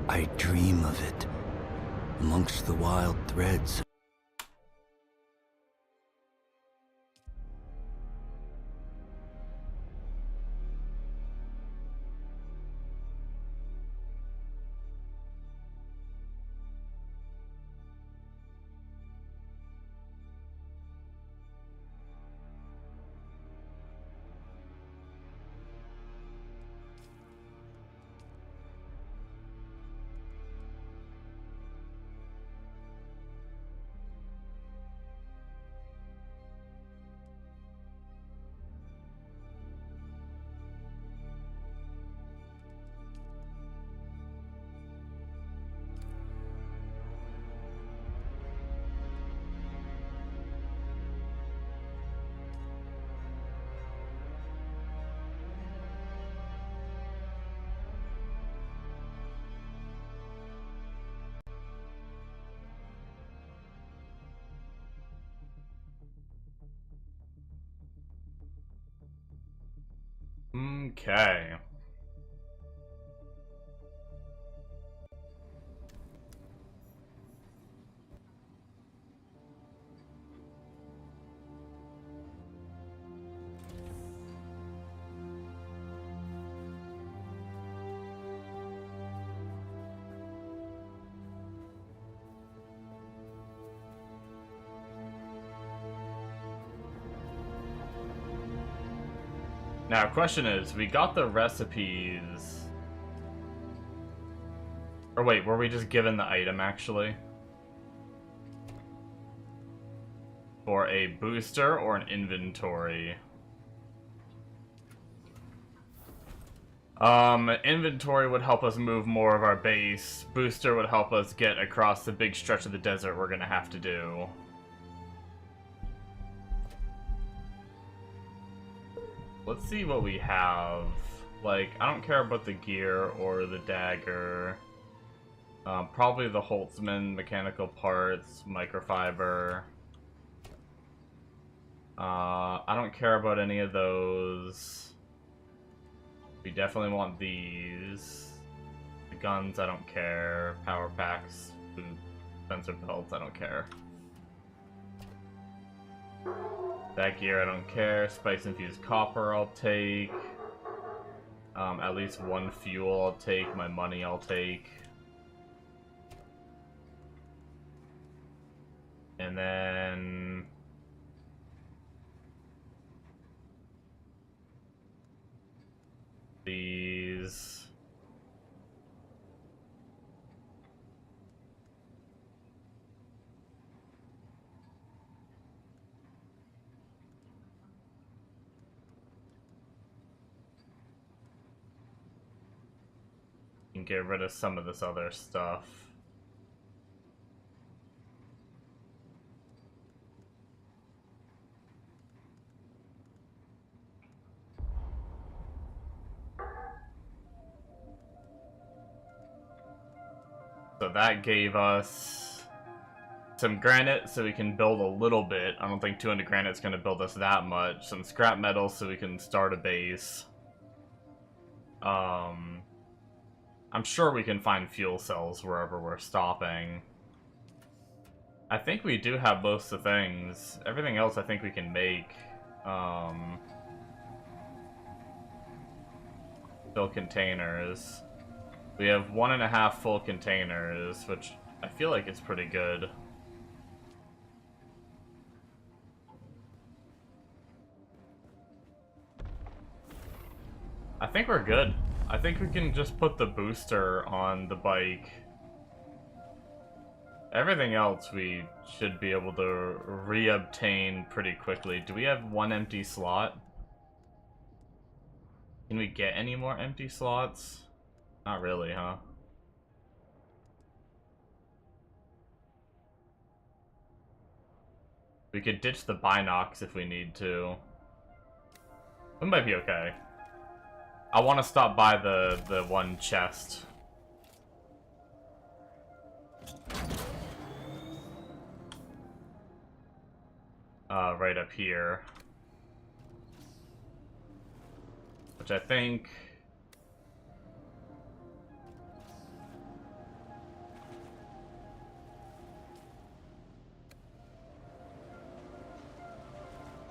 I dream of it, amongst the wild threads. Okay. Now, question is, we got the recipes... Or wait, were we just given the item, actually? For a booster or an inventory? Inventory would help us move more of our base. Booster would help us get across the big stretch of the desert we're gonna have to do. Let's see what we have. Like, I don't care about the gear or the dagger. Probably the Holtzman, mechanical parts, microfiber. I don't care about any of those. We definitely want these. The guns, I don't care. Power packs, food, sensor belts, I don't care. That gear, I don't care. Spice infused copper, I'll take. At least one fuel, I'll take. My money, I'll take. And then... these... and get rid of some of this other stuff. So that gave us some granite so we can build a little bit. I don't think 200 granite's going to build us that much. Some scrap metal so we can start a base. I'm sure we can find fuel cells wherever we're stopping. I think we do have most of the things. Everything else I think we can make. Fill containers. We have 1.5 full containers, which I feel like is pretty good. I think we're good. I think we can just put the booster on the bike. Everything else we should be able to re-obtain pretty quickly. Do we have one empty slot? Can we get any more empty slots? Not really, huh? We could ditch the binocs if we need to. It might be okay. I want to stop by the one chest. Right up here. Which I think...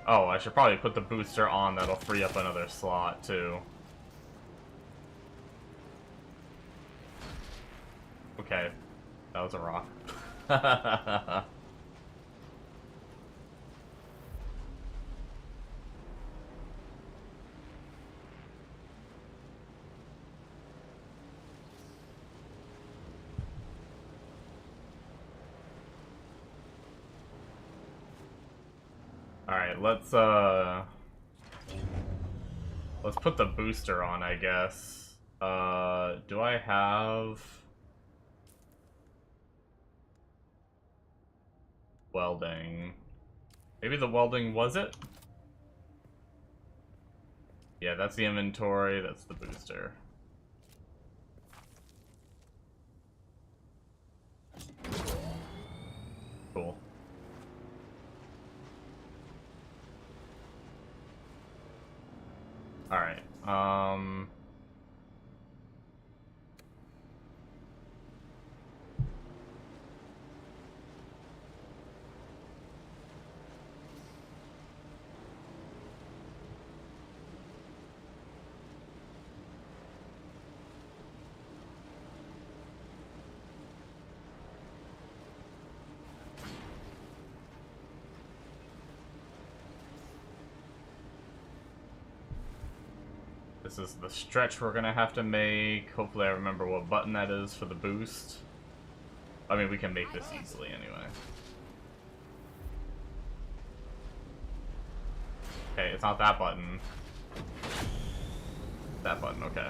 Oh, I should probably put the booster on. That'll free up another slot, too. Okay. That was a rock. Alright, let's put the booster on, I guess. Do I have welding? Maybe the welding was it? Yeah, that's the inventory, that's the booster. Cool. Alright, this is the stretch we're gonna have to make. Hopefully I remember what button that is for the boost. I mean, we can make this easily anyway. Okay, it's not that button. That button, okay.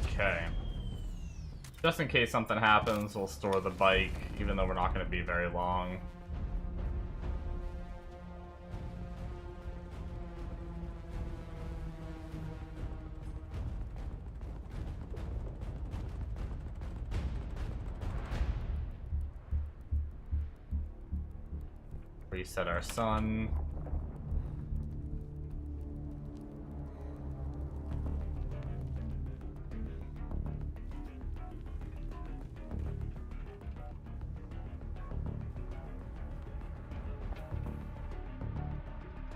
Okay. Just in case something happens, we'll store the bike, even though we're not going to be very long. Reset our sun.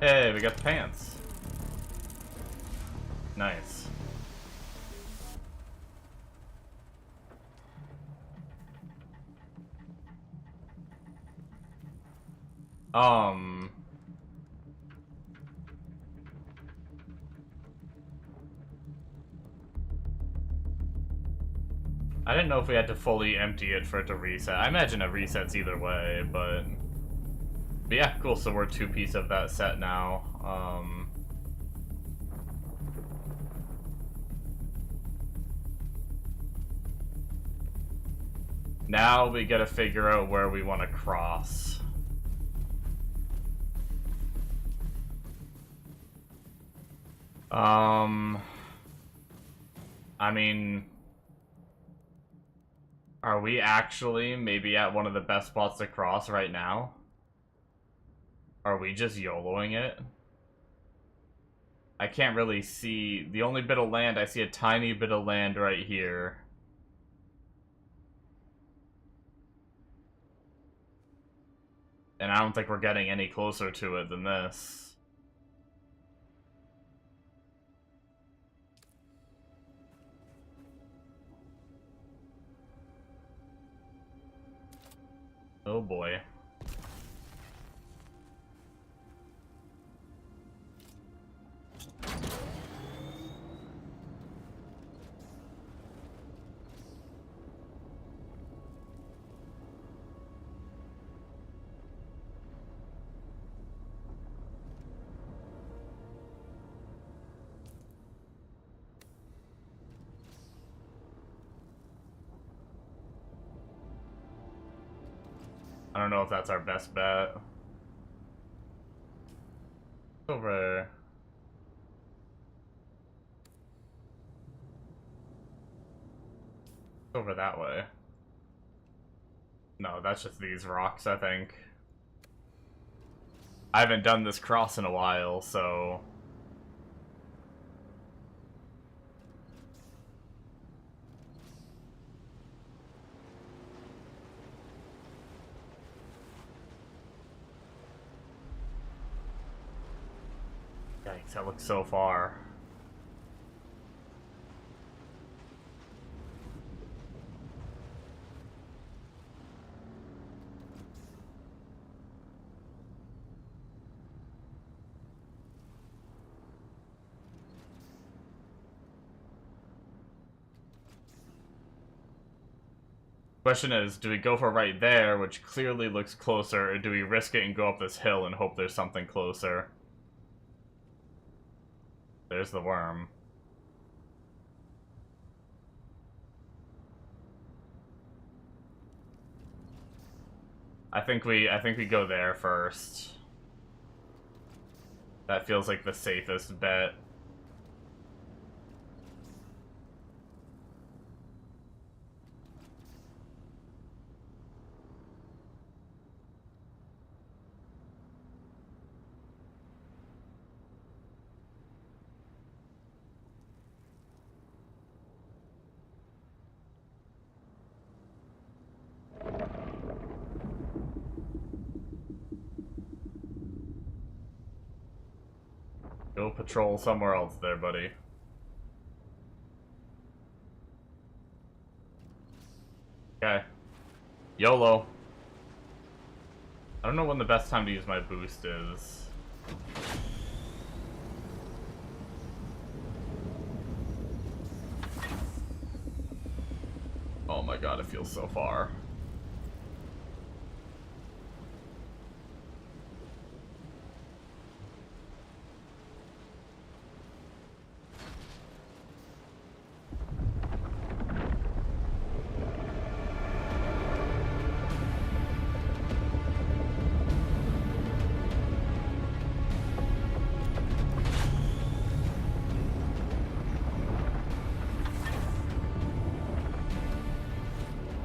Hey, we got the pants. Nice. I didn't know if we had to fully empty it for it to reset. I imagine it resets either way, but yeah, cool. So we're 2 pieces of that set now. Now we gotta figure out where we want to cross. I mean, are we actually maybe at one of the best spots to cross right now? Are we just YOLOing it? I can't really see. The only bit of land, I see a tiny bit of land right here. And I don't think we're getting any closer to it than this. Oh boy. I don't know if that's our best bet. Over that way. No, that's just these rocks, I think. I haven't done this cross in a while, so... Yikes, that looks so far. Question is, do we go for right there, which clearly looks closer, or do we risk it and go up this hill and hope there's something closer? There's the worm. I think we go there first. That feels like the safest bet. Go patrol somewhere else there, buddy. Okay. YOLO. I don't know when the best time to use my boost is. Oh my god, it feels so far.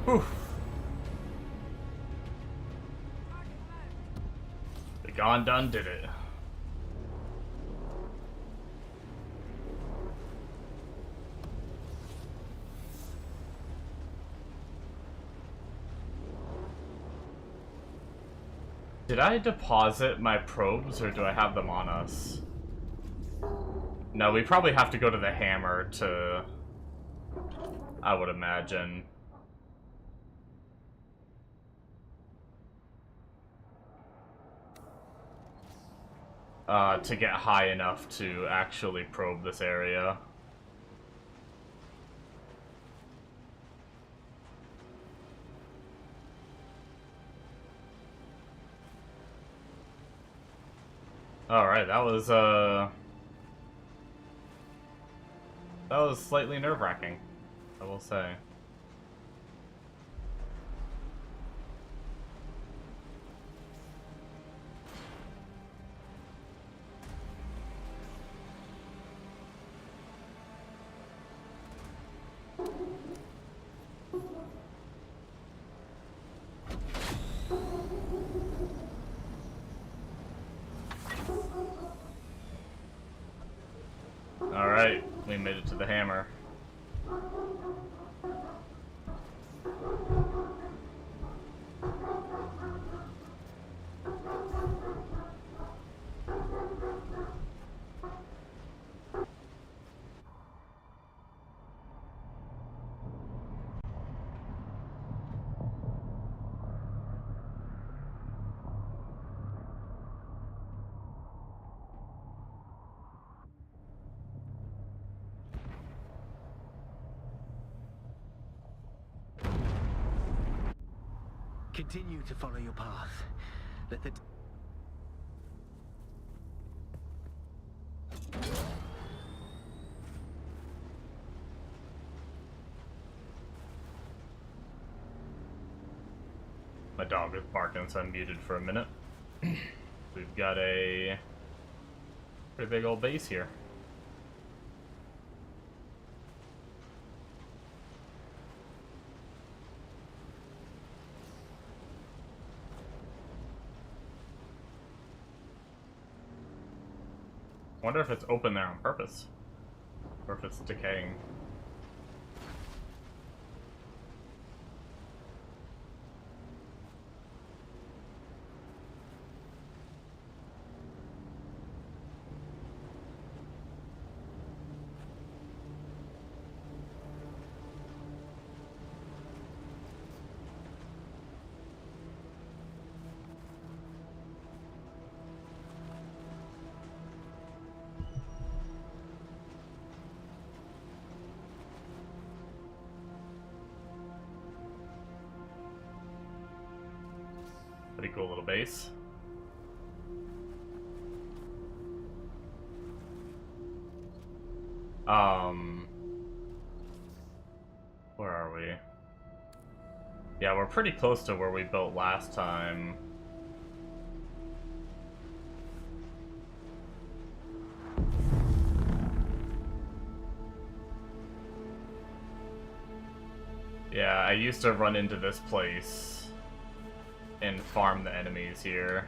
Whew. The Gondun did it. Did I deposit my probes, or do I have them on us? No, we probably have to go to the hammer to... I would imagine. To get high enough to actually probe this area. Alright, that was slightly nerve-wracking, I will say. Alright, we made it to the hammer. Continue to follow your path. Let the... My dog is barking, so I'm muted for a minute. We've got a pretty big old base here. I wonder if it's open there on purpose, or if it's decaying. Pretty cool little base. Where are we? Yeah, we're pretty close to where we built last time. Yeah, I used to run into this place and farm the enemies here.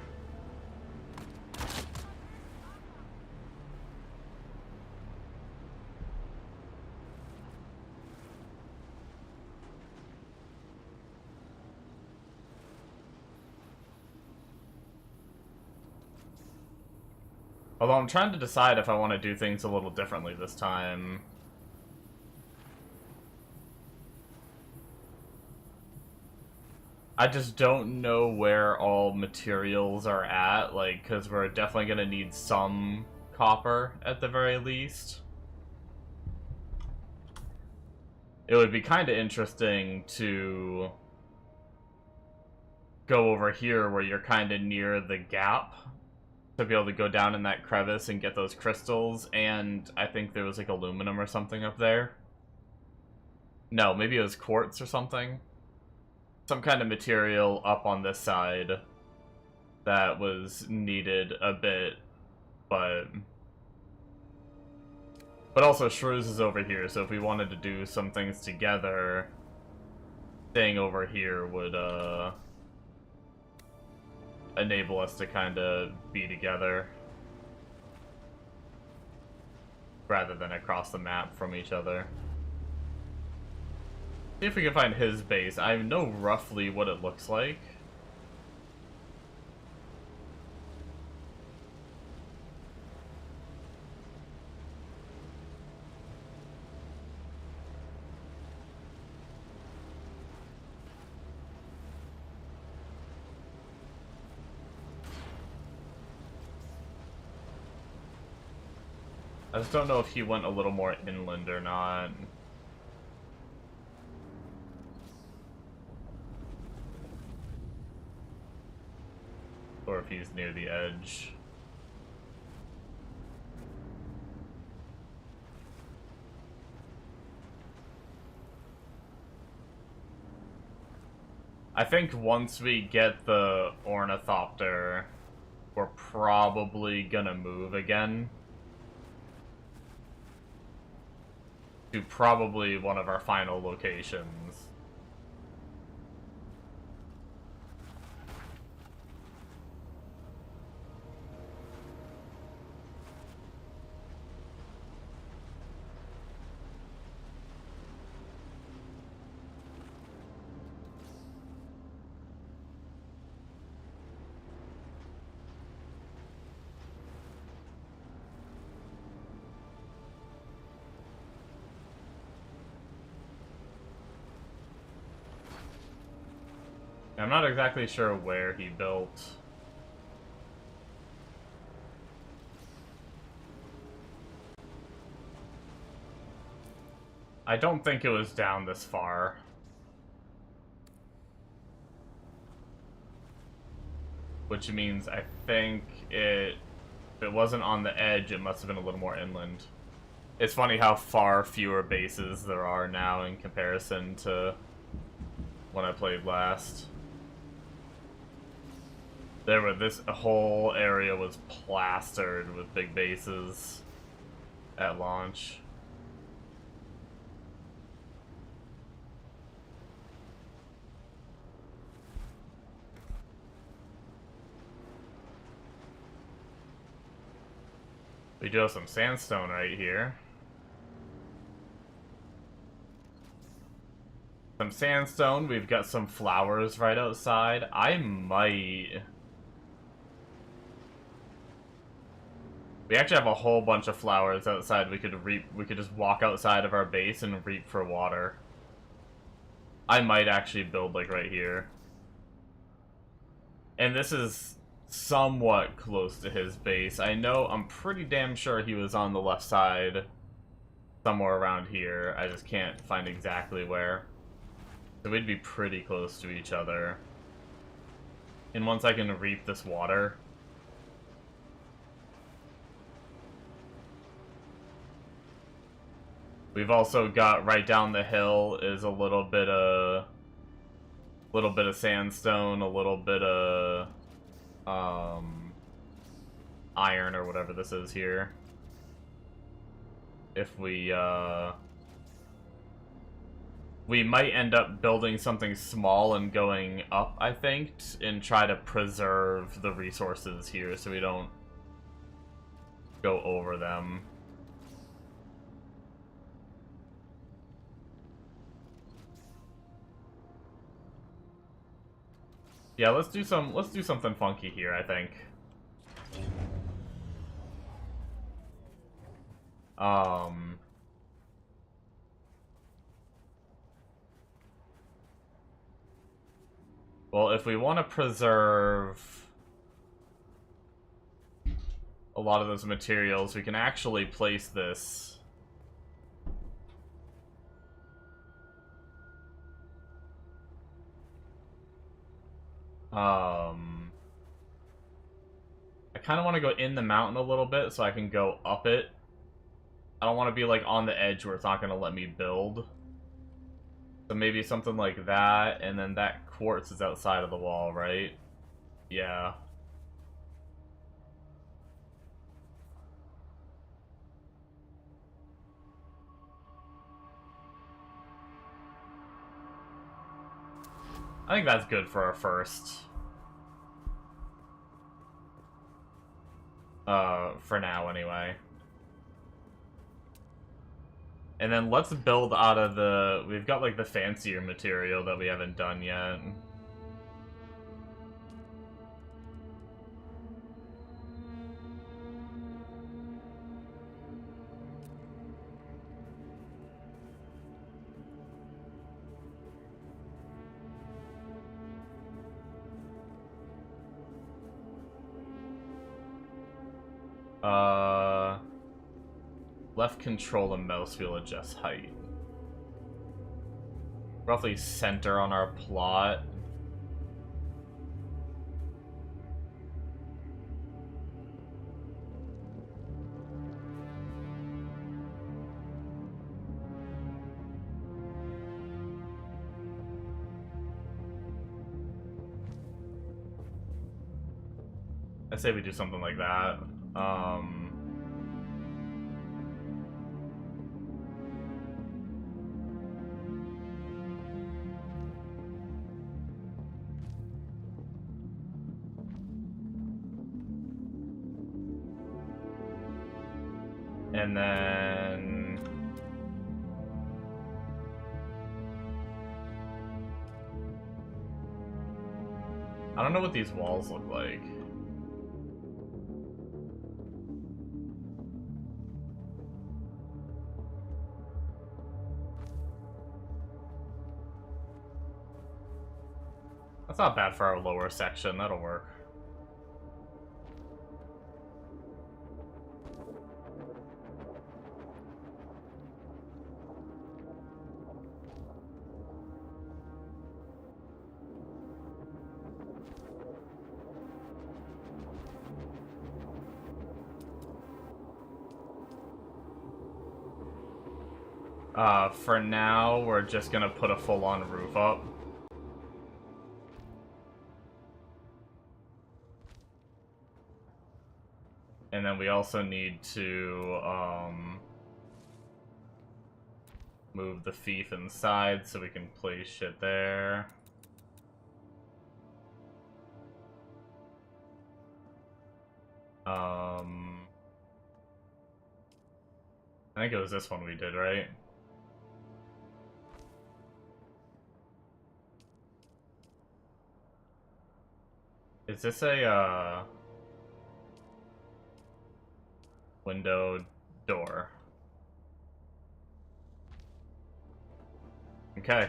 Although I'm trying to decide if I want to do things a little differently this time. I just don't know where all materials are at, like, because we're definitely going to need some copper at the very least. It would be kind of interesting to go over here where you're kind of near the gap to be able to go down in that crevice and get those crystals, and I think there was like aluminum or something up there. No, maybe it was quartz or something. Some kind of material up on this side that was needed a bit, but also Shrews is over here, so if we wanted to do some things together, staying over here would enable us to kind of be together rather than across the map from each other. See if we can find his base. I know roughly what it looks like. I just don't know if he went a little more inland or not. Or if he's near the edge. I think once we get the Ornithopter, we're probably gonna move again to probably one of our final locations. I'm not exactly sure where he built. I don't think it was down this far. Which means I think if it wasn't on the edge, it must have been a little more inland. It's funny how far fewer bases there are now in comparison to when I played last. This whole area was plastered with big bases at launch. We do have some sandstone right here. Some sandstone, we've got some flowers right outside. We actually have a whole bunch of flowers outside we could reap. We could just walk outside of our base and reap for water. I might actually build like right here. And this is somewhat close to his base. I'm pretty damn sure he was on the left side. Somewhere around here. I just can't find exactly where. So we'd be pretty close to each other. And once I can reap this water... We've also got right down the hill is a little bit of sandstone, a little bit of iron or whatever this is here. If we might end up building something small and going up, I think, and try to preserve the resources here so we don't go over them. Yeah, let's do something funky here, I think. Well, if we want to preserve a lot of those materials, we can actually place this. I kind of want to go in the mountain a little bit so I can go up it. I don't want to be like on the edge where it's not going to let me build. So maybe something like that, and then that quartz is outside of the wall, right? Yeah. I think that's good for our first. For now, anyway. And then let's build out of the... We've got, like, the fancier material that we haven't done yet. Left control and mouse wheel adjust height. Roughly center on our plot. I say we do something like that. And then... I don't know what these walls look like. That's not bad for our lower section, that'll work. For now, we're just gonna put a full-on roof up. And then we also need to move the fief inside so we can place shit there. I think it was this one we did, right? Is this a window door? Okay.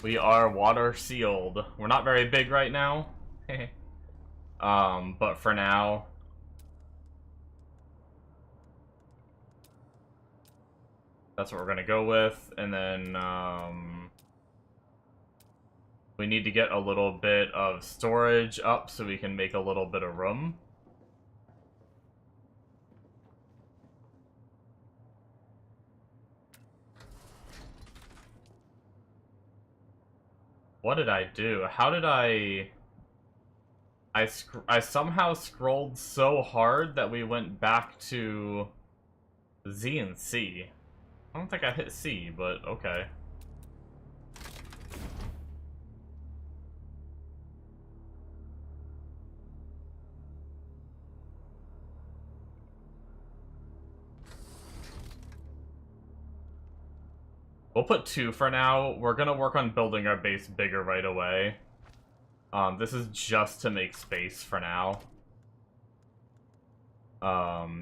We are water sealed. We're not very big right now. But for now, that's what we're gonna go with. And then we need to get a little bit of storage up so we can make a little bit of room. What did I do? How did I somehow scrolled so hard that we went back to Z and C. I don't think I hit C, but okay. We'll put 2 for now. We're gonna work on building our base bigger right away. This is just to make space for now.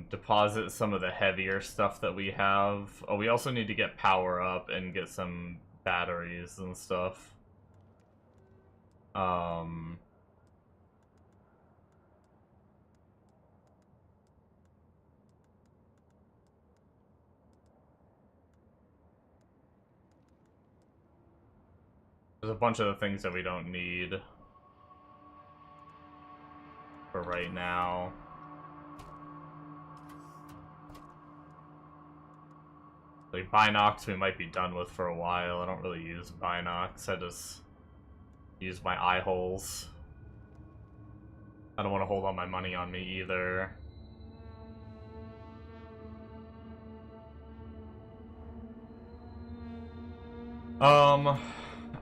Deposit some of the heavier stuff that we have. Oh, we also need to get power up and get some batteries and stuff. There's a bunch of the things that we don't need for right now. Like Binox we might be done with for a while. I don't really use Binox. I just use my eye holes. I don't want to hold all my money on me either.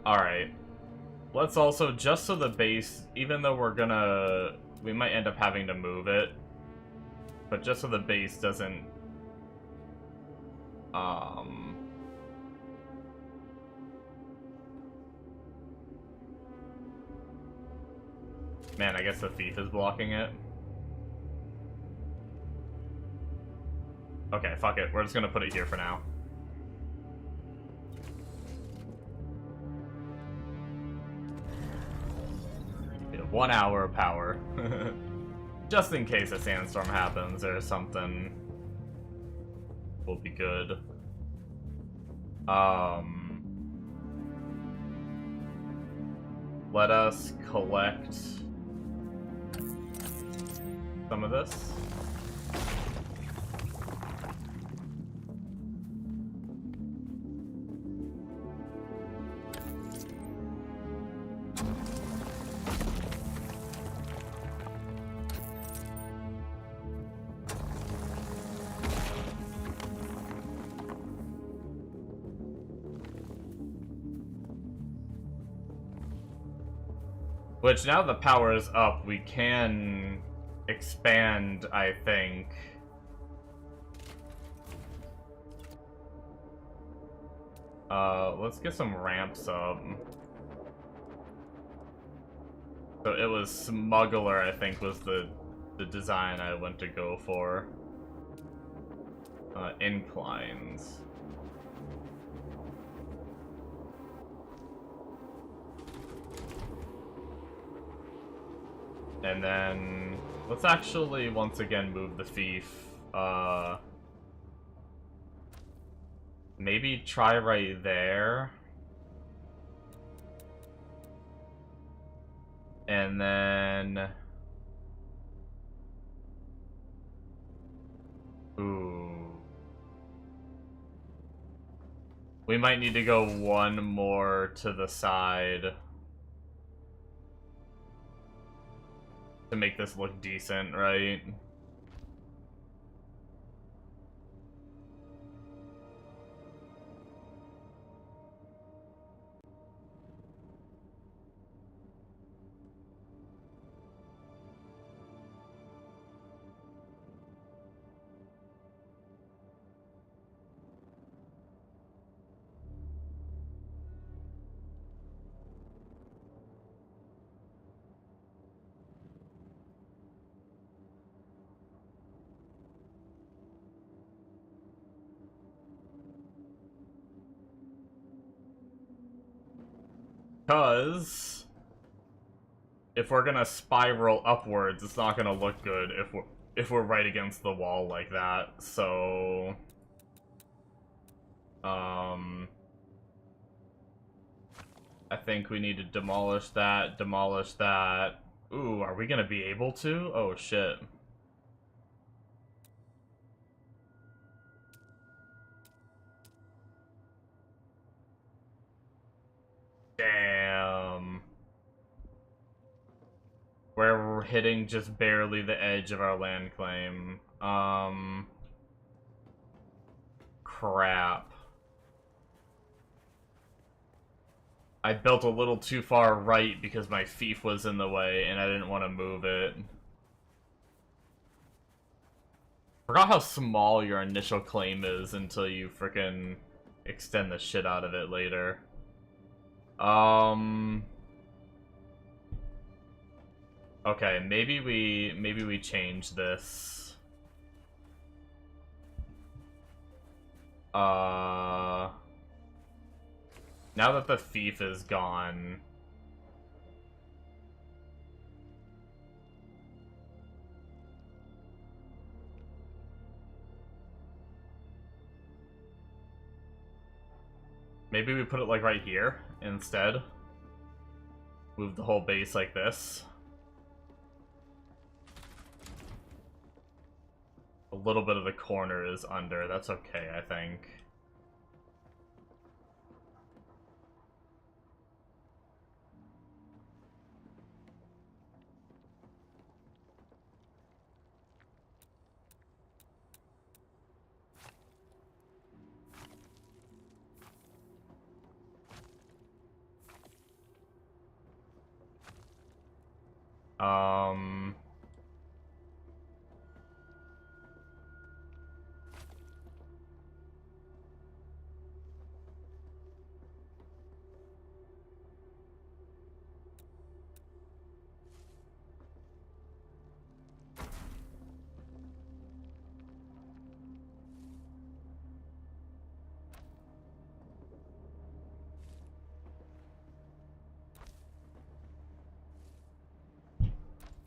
Alright. Let's also, just so the base, even though we might end up having to move it, but just so the base doesn't, man, I guess the thief is blocking it. Okay, fuck it. We're just gonna put it here for now. We have 1 hour of power. Just in case a sandstorm happens or something. We'll be good. Let us collect some of this. Which, now the power is up, we can expand, I think. Let's get some ramps up. So it was Smuggler, I think, was the design I went to go for. Inclines. And then, let's actually once again move the thief. Maybe try right there. And then... Ooh. We might need to go 1 more to the side to make this look decent, right? Because if we're gonna spiral upwards, it's not gonna look good if we're right against the wall like that. So I think we need to demolish that, demolish that. Ooh, are we gonna be able to? Oh shit. Damn. We're hitting just barely the edge of our land claim. Crap. I built a little too far right because my fief was in the way and I didn't want to move it. Forgot how small your initial claim is until you frickin' extend the shit out of it later. Okay, maybe we change this. Now that the fief is gone, maybe we put it like right here instead. Move the whole base like this. A little bit of the corner is under. That's okay, I think.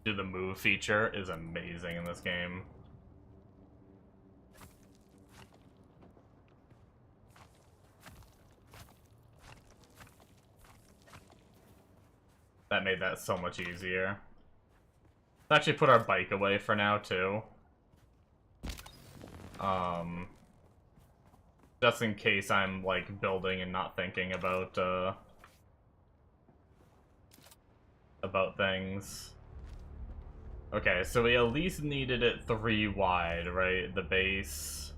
Dude, the move feature is amazing in this game. That made that so much easier. Let's actually put our bike away for now, too. Just in case I'm, like, building and not thinking about things. Okay, so we at least needed it 3 wide, right? The base.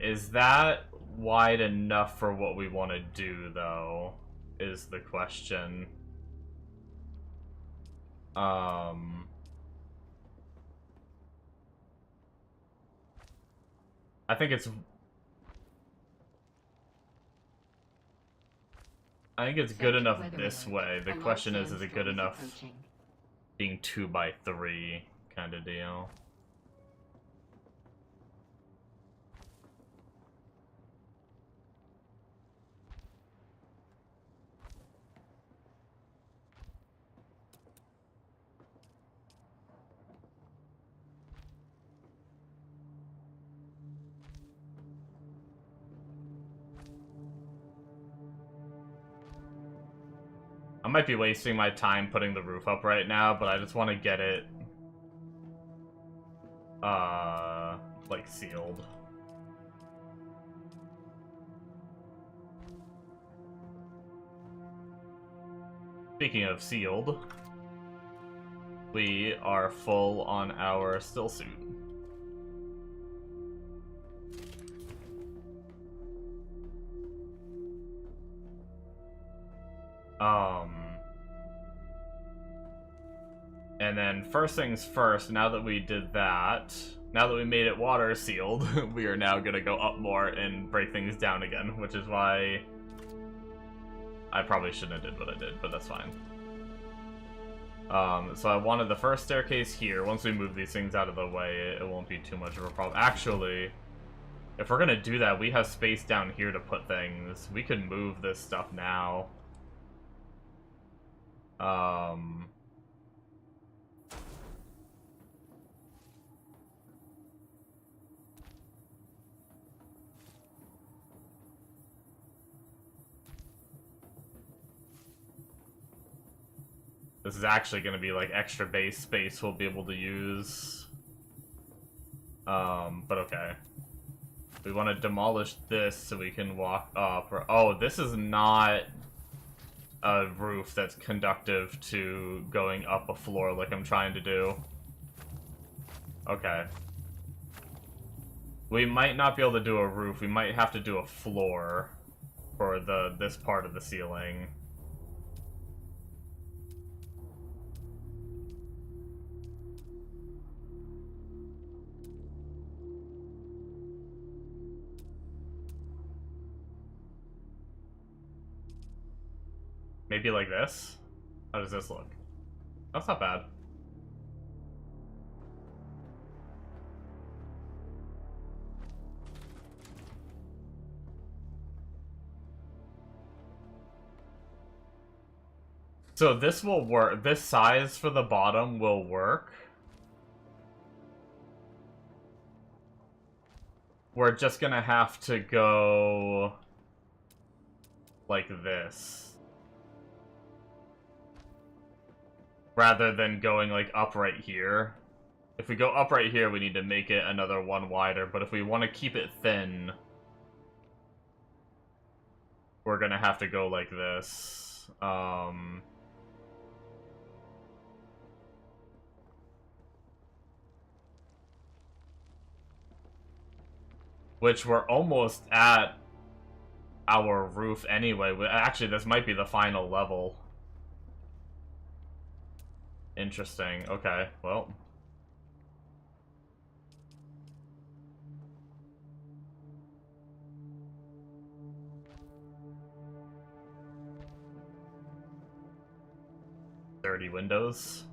Is that wide enough for what we want to do, though? Is the question. I think it's good enough this way. The question is it good enough being 2x3 kind of deal? I might be wasting my time putting the roof up right now, but I just want to get it, like, sealed. Speaking of sealed, we are full on our still suit. And then first things first, now that we did that, now that we made it water sealed, we are now gonna go up more and break things down again, which is why I probably shouldn't have did what I did, but that's fine. So I wanted the first staircase here. Once we move these things out of the way, it won't be too much of a problem. Actually, If we're gonna do that, we have space down here to put things. We could move this stuff now. This is actually gonna be like extra base space we'll be able to use. But okay. We want to demolish this so we can walk up. Or, oh, this is not a roof that's conductive to going up a floor like I'm trying to do. Okay. We might not be able to do a roof. We might have to do a floor for this part of the ceiling. Maybe like this? How does this look? That's not bad. So this will work. This size for the bottom will work. We're just gonna have to go like this. Rather than going like up right here. If we go up right here, we need to make it another one wider, but if we want to keep it thin, we're gonna have to go like this. Which we're almost at our roof anyway. Actually, this might be the final level. Interesting. Okay, well. Dirty windows.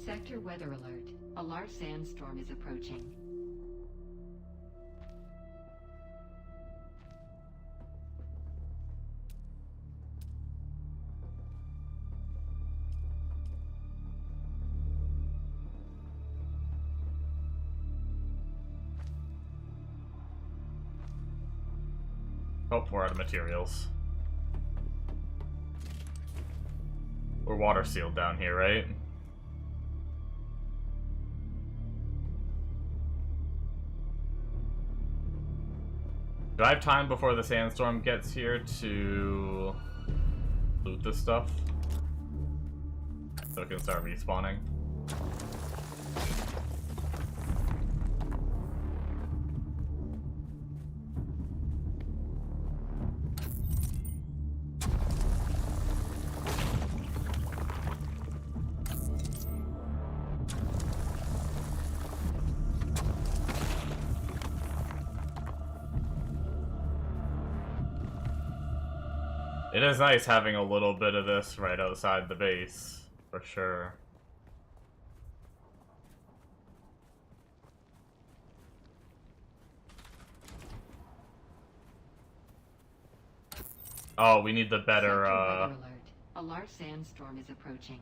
Sector weather alert. A large sandstorm is approaching. Oh, we're out of materials. We're water sealed down here, right? Do I have time before the sandstorm gets here to loot this stuff? So it can start respawning. It is nice having a little bit of this right outside the base, for sure. Oh, we need the better, Sector weather alert. A large sandstorm is approaching.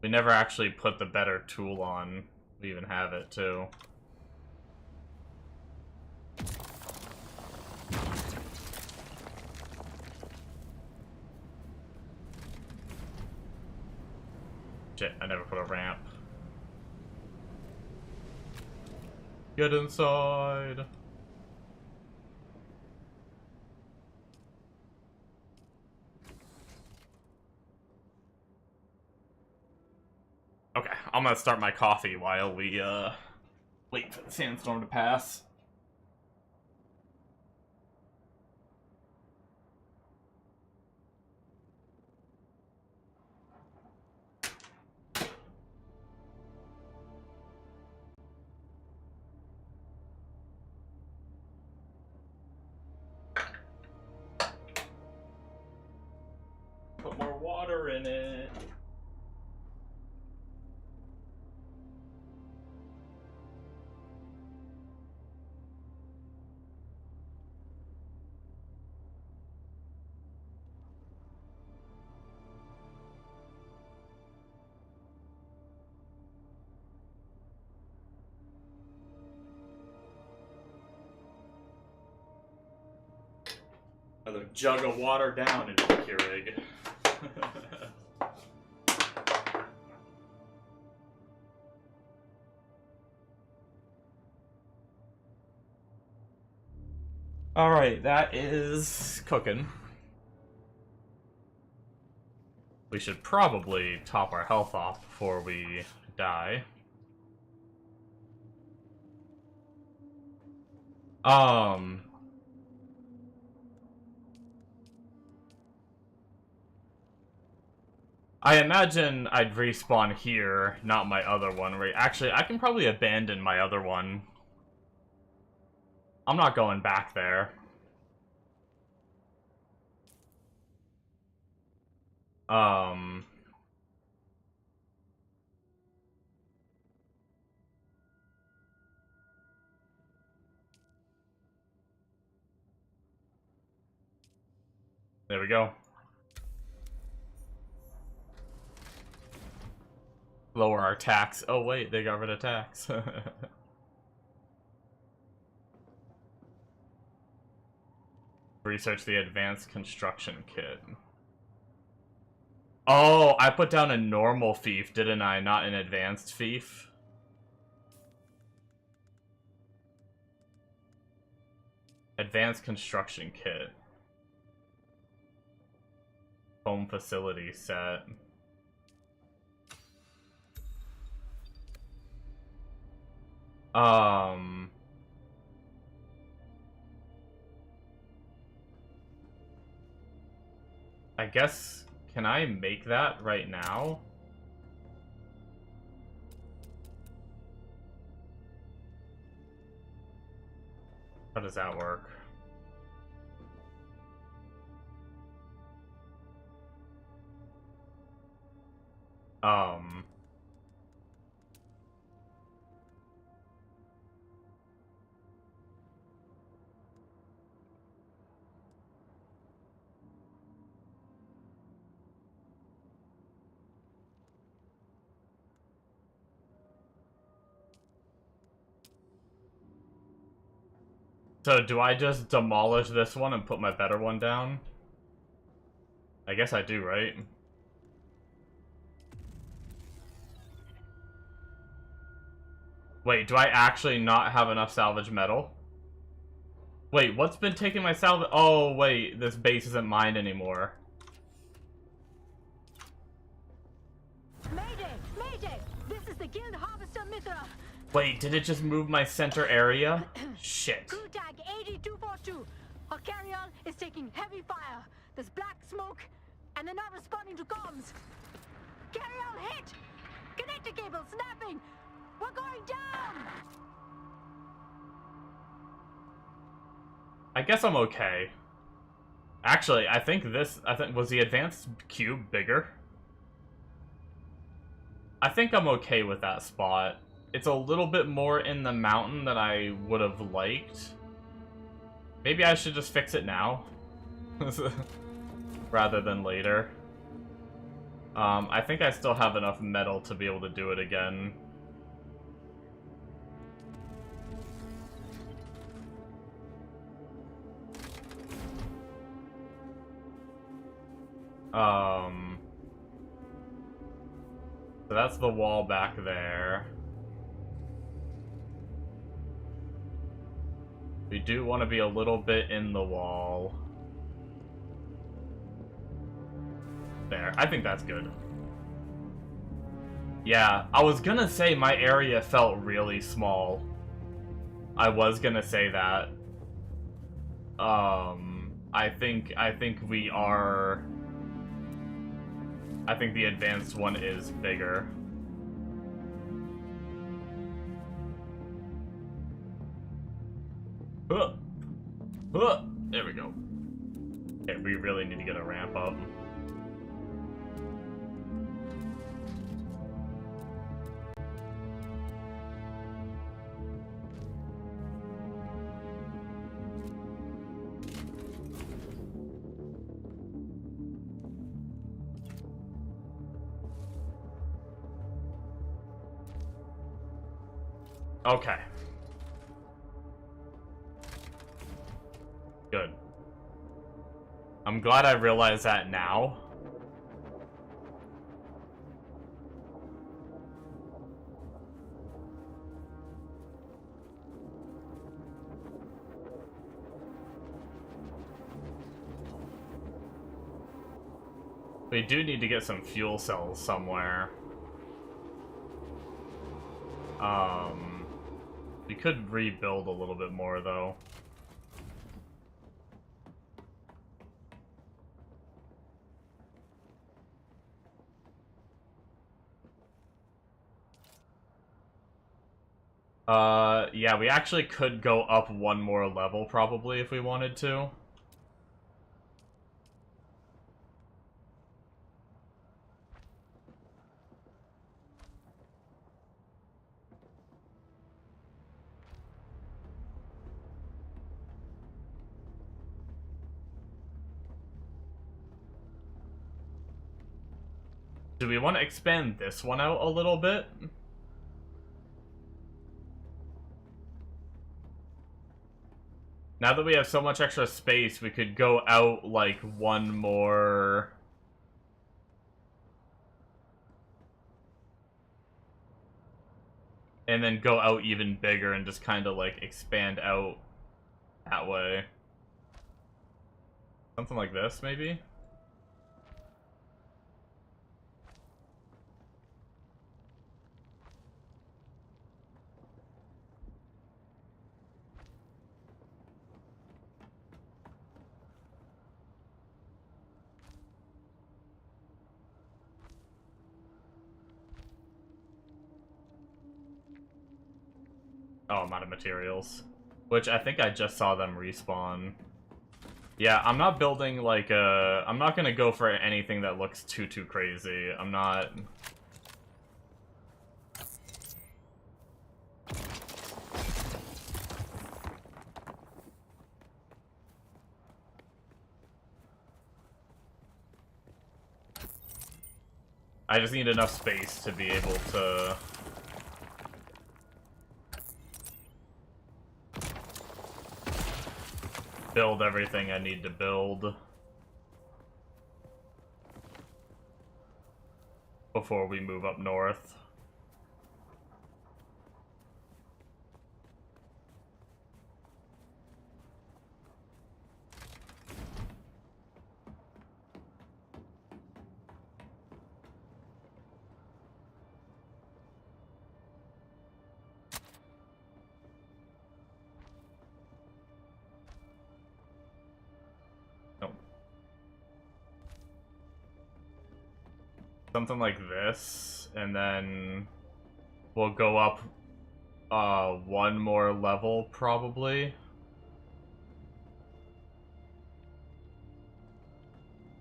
We never actually put the better tool on. We even have it, too. Shit, I never put a ramp. Get inside! Okay, I'm gonna start my coffee while we, wait for the sandstorm to pass. water in it. Another jug of water down into the Keurig. Alright, that is cooking. We should probably top our health off before we die. I imagine I'd respawn here, not my other one. Right? Actually, I can probably abandon my other one. I'm not going back there. There we go. Lower our tax. Oh wait, they got rid of tax. Research the advanced construction kit. Oh, I put down a normal fief, didn't I? Not an advanced fief. Advanced construction kit. Home facility set. I guess, can I make that right now? How does that work? So do I just demolish this one and put my better one down? I guess I do, right? Wait, do I actually not have enough salvage metal? Wait, what's been taking my salvage? Oh, wait, this base isn't mine anymore. Mayday! Mayday! This is the Guild Harvester Mithra. Wait, did it just move my center area? Shit. Crew tag 8242. Our carry-on is taking heavy fire. There's black smoke, and they're not responding to comms. Carry-on hit! Connector cable snapping! We're going down! I guess I'm okay. Actually, I think was the advanced cube bigger? I think I'm okay with that spot. It's a little bit more in the mountain than I would have liked. Maybe I should just fix it now. Rather than later. I think I still have enough metal to be able to do it again. So that's the wall back there. We do want to be a little bit in the wall. There, I think that's good. Yeah, I was gonna say my area felt really small. I was gonna say that. I think we are... I think the advanced one is bigger. There we go. Okay, we really need to get a ramp up. Okay. Good. I'm glad I realized that now. We do need to get some fuel cells somewhere. We could rebuild a little bit more, though. Yeah, we actually could go up one more level, probably, if we wanted to. Do we want to expand this one out a little bit? Now that we have so much extra space, we could go out, like, one more... And then go out even bigger and just kind of, like, expand out that way. Something like this, maybe? Oh, I'm out of materials. Which I think I just saw them respawn. Yeah, I'm not building like a... I'm not gonna go for anything that looks too crazy. I'm not... I just need enough space to be able to... build everything I need to build before we move up north. Something like this, and then we'll go up one more level, probably.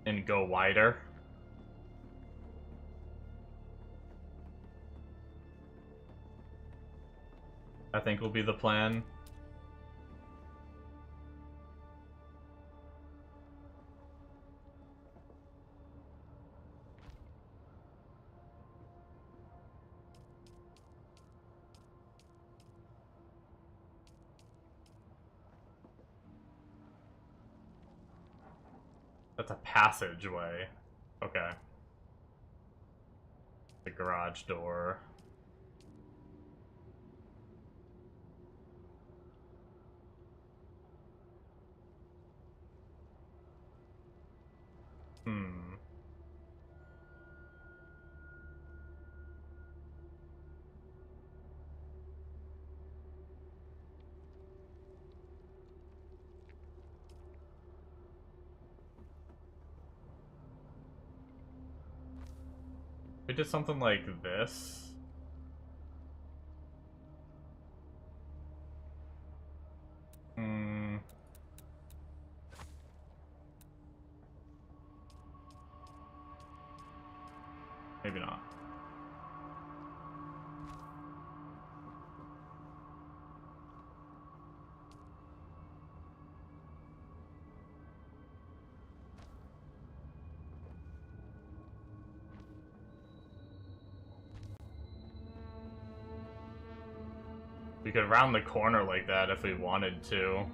And go wider. I think will be the plan. That's a passageway. Okay. The garage door. Hmm. We did something like this. Hmm. Maybe not. We could round the corner like that if we wanted to.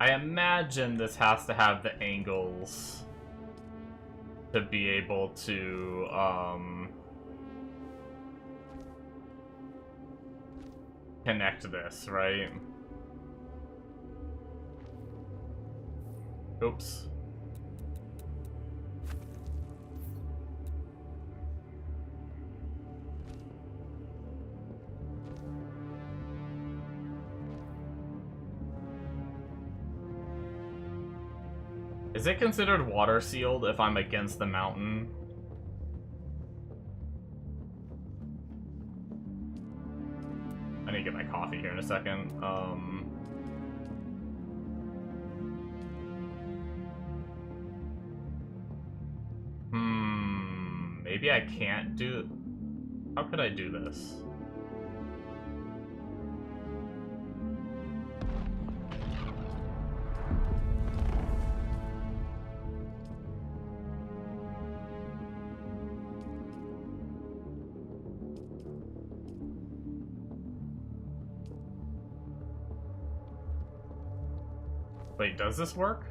I imagine this has to have the angles to be able to, connect this, right? Oops. Is it considered water sealed if I'm against the mountain? I need to get my coffee here in a second. Maybe I can't do... How could I do this? Wait, does this work?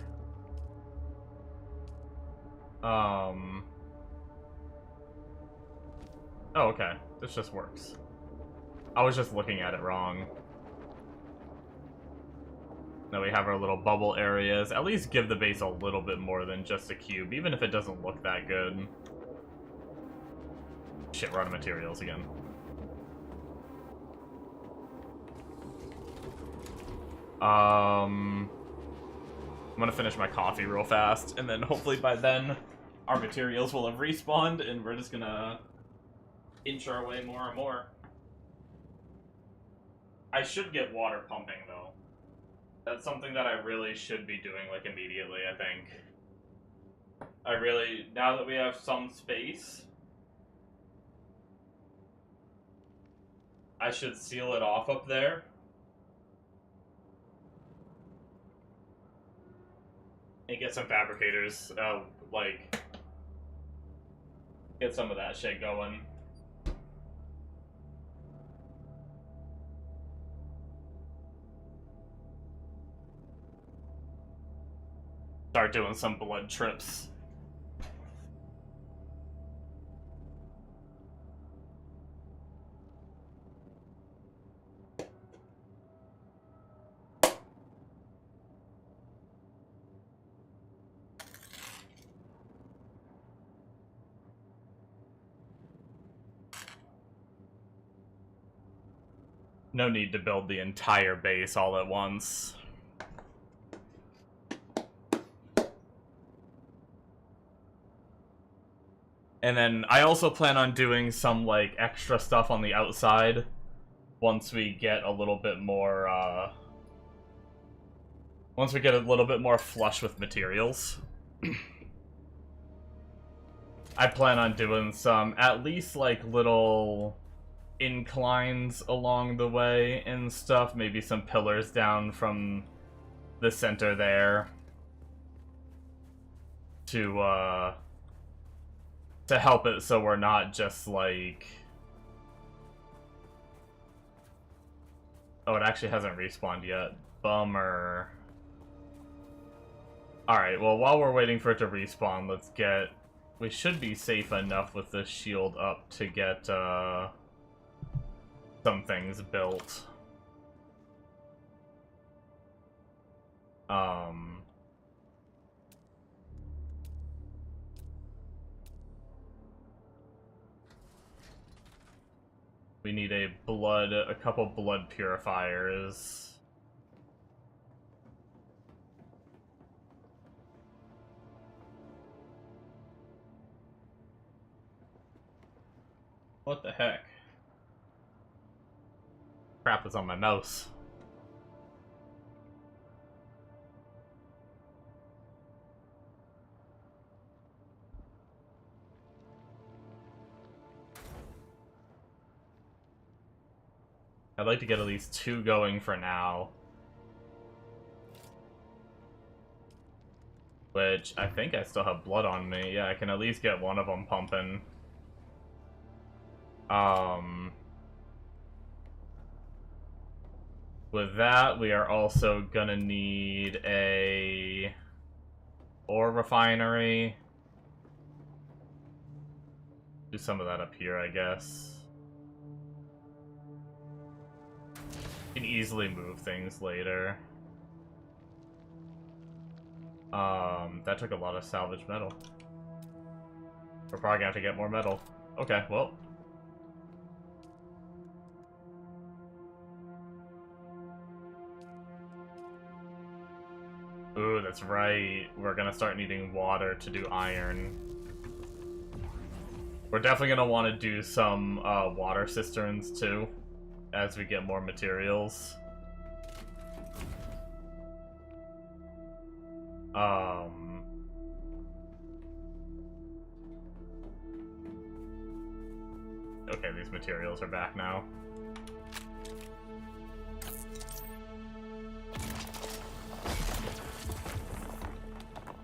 Oh, okay. This just works. I was just looking at it wrong. Now we have our little bubble areas. At least give the base a little bit more than just a cube, even if it doesn't look that good. Shit, we're out of materials again. I'm gonna finish my coffee real fast, and then hopefully by then our materials will have respawned, and we're just gonna inch our way more and more. I should get water pumping, though. That's something that I really should be doing, like, immediately, I think. I really, now that we have some space, I should seal it off up there. And get some fabricators, like, get some of that shit going. Start doing some blood trips. No need to build the entire base all at once. And then I also plan on doing some, like, extra stuff on the outside once we get a little bit more, once we get a little bit more flush with materials. I plan on doing some, at least, like, little inclines along the way and stuff. Maybe some pillars down from the center there to help it so we're not just like... Oh, it actually hasn't respawned yet. Bummer. Alright, well, while we're waiting for it to respawn, let's get... We should be safe enough with this shield up to get some things built. We need a couple blood purifiers. What the heck? Crap is on my mouse. I'd like to get at least 2 going for now. Which, I think I still have blood on me. Yeah, I can at least get one of them pumping. With that, we are also gonna need a ore refinery. Do some of that up here, I guess. Can easily move things later. That took a lot of salvage metal. We're probably gonna have to get more metal. Okay, well. Ooh, that's right. We're gonna start needing water to do iron. We're definitely gonna want to do some water cisterns too, as we get more materials. Okay, these materials are back now.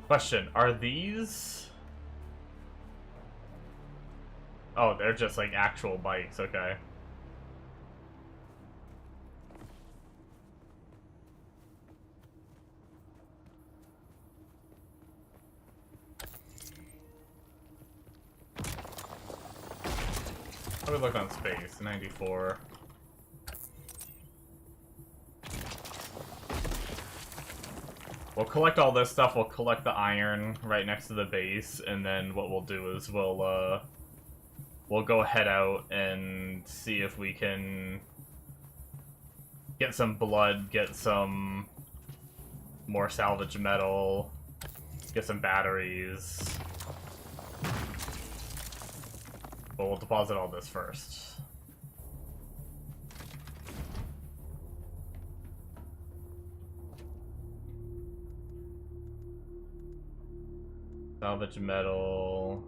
Question, are these... Oh, they're just like actual bikes, okay. How do we look on space? 94. We'll collect all this stuff, we'll collect the iron right next to the base, and then what we'll do is we'll go head out and see if we can get some blood, get some more salvage metal, get some batteries. But we'll deposit all this first. Salvage metal.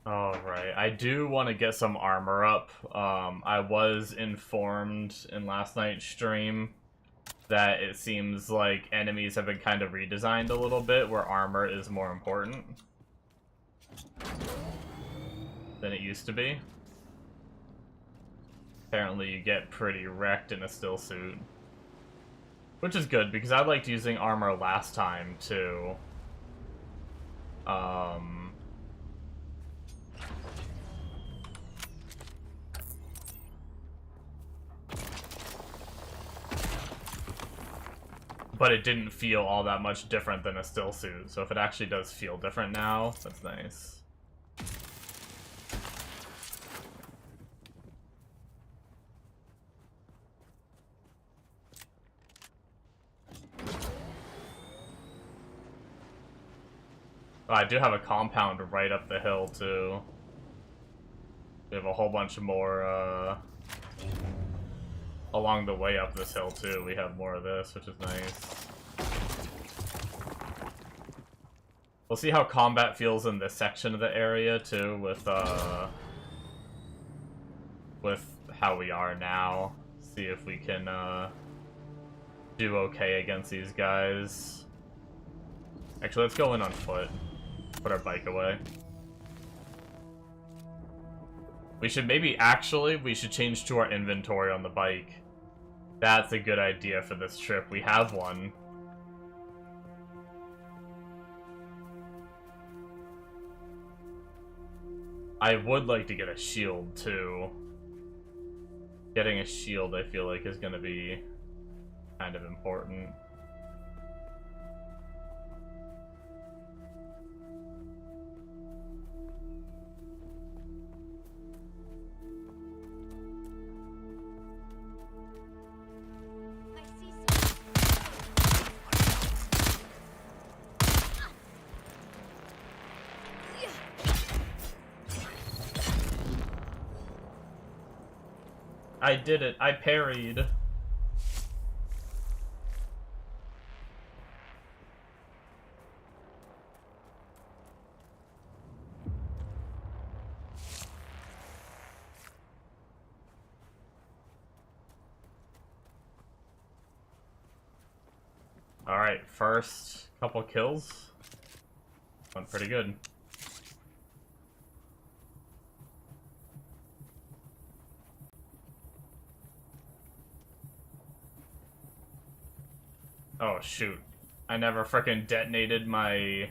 Alright, I do want to get some armor up. I was informed in last night's stream that it seems like enemies have been kind of redesigned a little bit, where armor is more important than it used to be. Apparently you get pretty wrecked in a still suit. Which is good, because I liked using armor last time, too. But it didn't feel all that much different than a still suit, so if it actually does feel different now, that's nice. Oh, I do have a compound right up the hill, too. We have a whole bunch more, along the way up this hill, too. We have more of this, which is nice. We'll see how combat feels in this section of the area, too, with how we are now. See if we can, do okay against these guys. Actually, let's go in on foot. Put our bike away. We should we should change to our inventory on the bike. That's a good idea for this trip. We have one. I would like to get a shield, too. Getting a shield, I feel like, is gonna be kind of important. I did it. I parried. Alright, first couple kills. Went pretty good. Oh shoot. I never frickin' detonated my...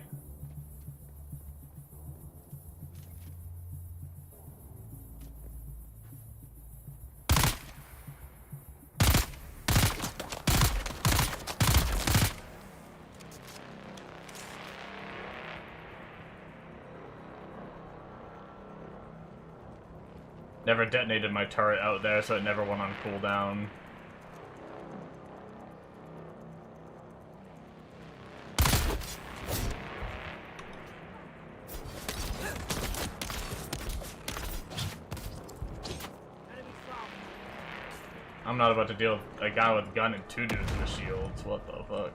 Never detonated my turret out there, so it never went on cooldown. I'm not about to deal with a guy with a gun and 2 dudes with shields. What the fuck?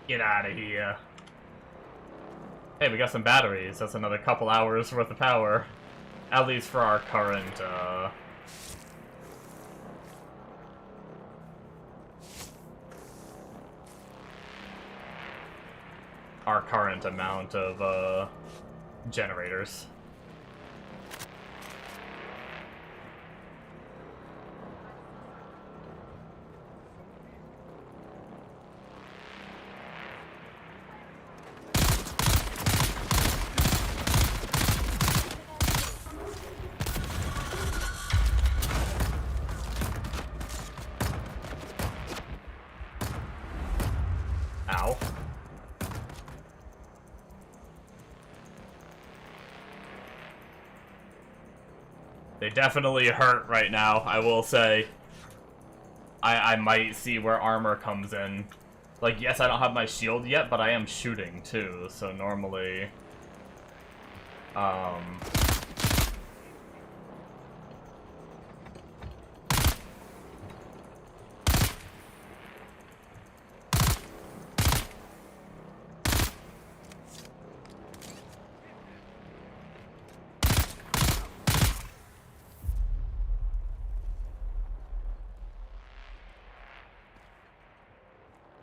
Get out of here. Hey, we got some batteries. That's another couple hours worth of power. At least for our current, amount of, generators. Ow. They definitely hurt right now, I will say. I might see where armor comes in. Like, yes, I don't have my shield yet, but I am shooting, too, so normally...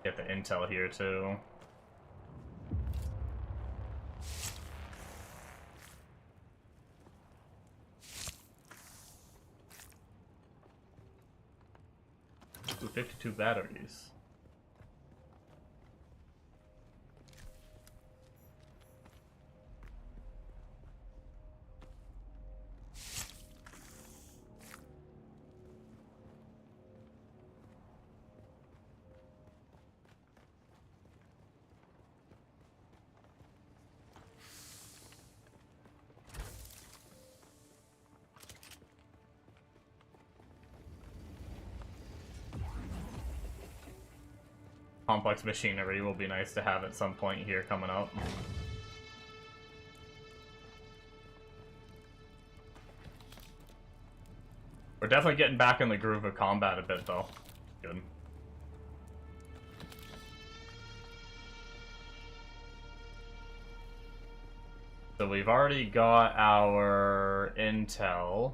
Get the intel here too. Ooh, 52 batteries. Complex machinery will be nice to have at some point here coming up. We're definitely getting back in the groove of combat a bit, though. Good. So we've already got our intel.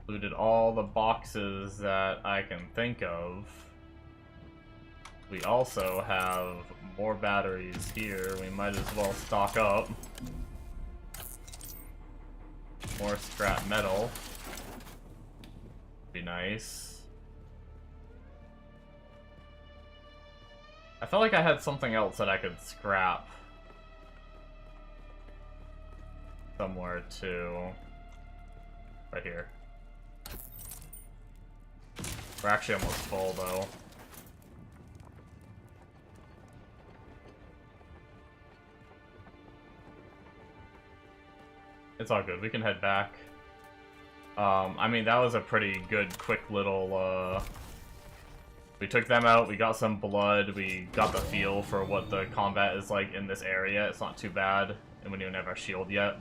Looted all the boxes that I can think of. We also have more batteries here. We might as well stock up. More scrap metal. Be nice. I felt like I had something else that I could scrap. Somewhere too. Right here. We're actually almost full though. It's all good. We can head back. I mean, that was a pretty good, quick little, We took them out, we got some blood, we got the feel for what the combat is like in this area. It's not too bad, and we don't even have our shield yet.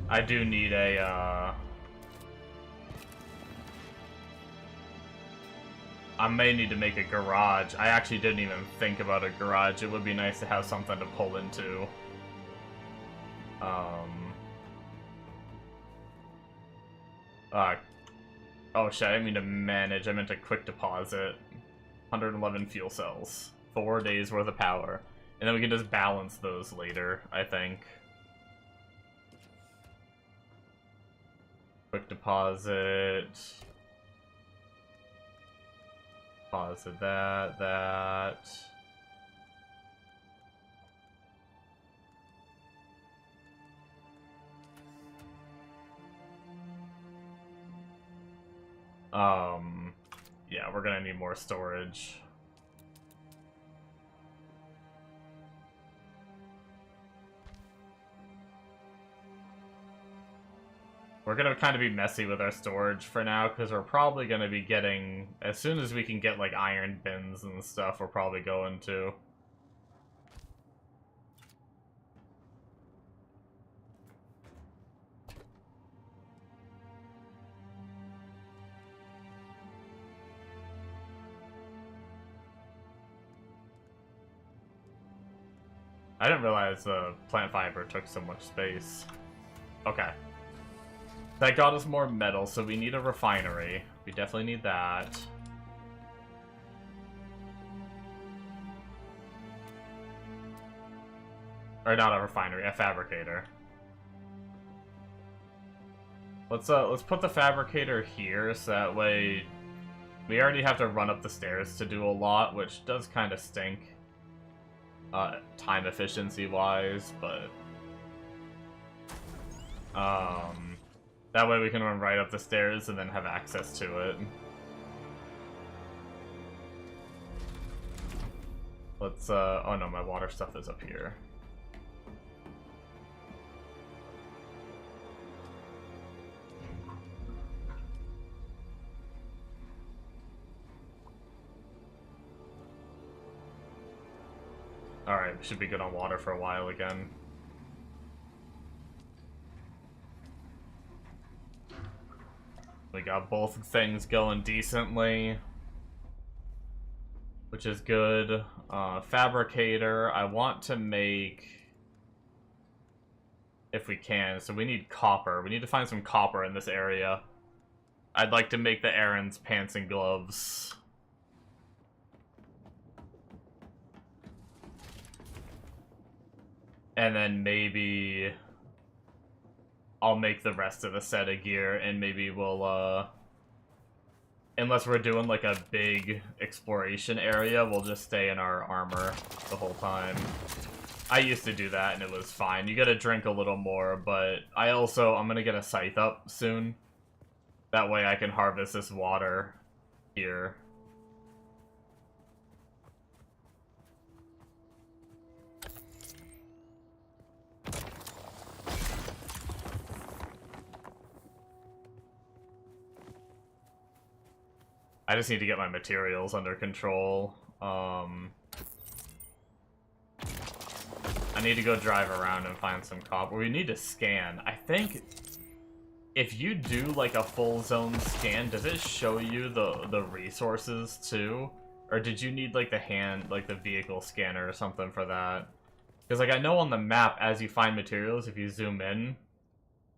I do need a, I may need to make a garage. I actually didn't even think about a garage. It would be nice to have something to pull into. Oh shit, I didn't mean to manage. I meant to quick deposit. 111 fuel cells. 4 days worth of power. And then we can just balance those later, I think. Quick deposit. Deposit that. Yeah, we're gonna need more storage. We're gonna kind of be messy with our storage for now, because we're probably gonna be getting, as soon as we can get like iron bins and stuff, we're probably going to. I didn't realize the plant fiber took so much space. Okay. That got us more metal, so we need a refinery. We definitely need that. Or not a refinery, a fabricator. Let's put the fabricator here, so that way we already have to run up the stairs to do a lot, which does kind of stink. Time efficiency wise, but that way we can run right up the stairs and then have access to it. Let's oh no, my water stuff is up here. Alright, should be good on water for a while again. We got both things going decently, which is good. Fabricator, I want to make, if we can, so we need copper. We need to find some copper in this area. I'd like to make the Aaron's pants and gloves. And then maybe I'll make the rest of the set of gear, and maybe we'll, unless we're doing like a big exploration area, we'll just stay in our armor the whole time. I used to do that and it was fine. You gotta drink a little more, but I'm gonna get a scythe up soon. That way I can harvest this water here. I just need to get my materials under control. I need to go drive around and find some copper. We need to scan. I think if you do like a full zone scan, does it show you the resources too? Or did you need like the vehicle scanner or something for that? Because like I know on the map, as you find materials, if you zoom in,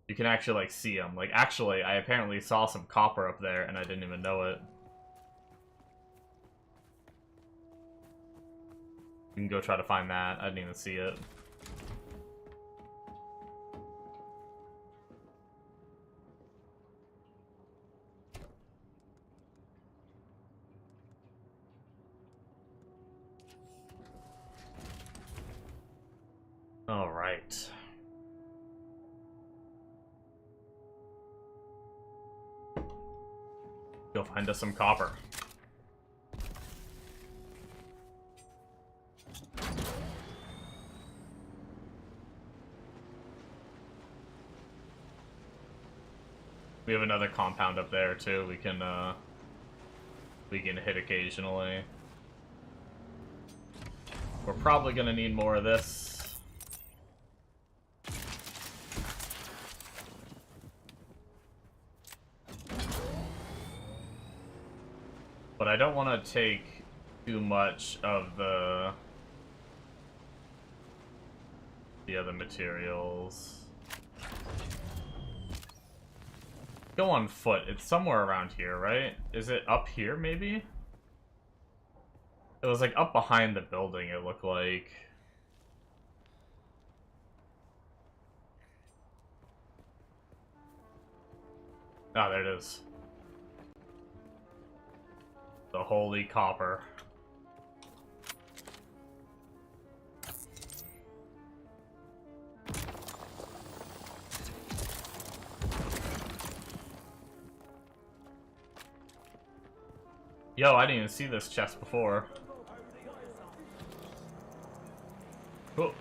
you can actually like see them. Like actually, I apparently saw some copper up there and I didn't even know it. We can go try to find that. I didn't even see it. All right. Go find us some copper. We have another compound up there too. We can hit occasionally. We're probably gonna need more of this. But I don't want to take too much of the other materials. Go on foot. It's somewhere around here, right? Is it up here, maybe? It was like up behind the building, it looked like. Ah, there it is. The holy copper. Yo, I didn't even see this chest before. Cool.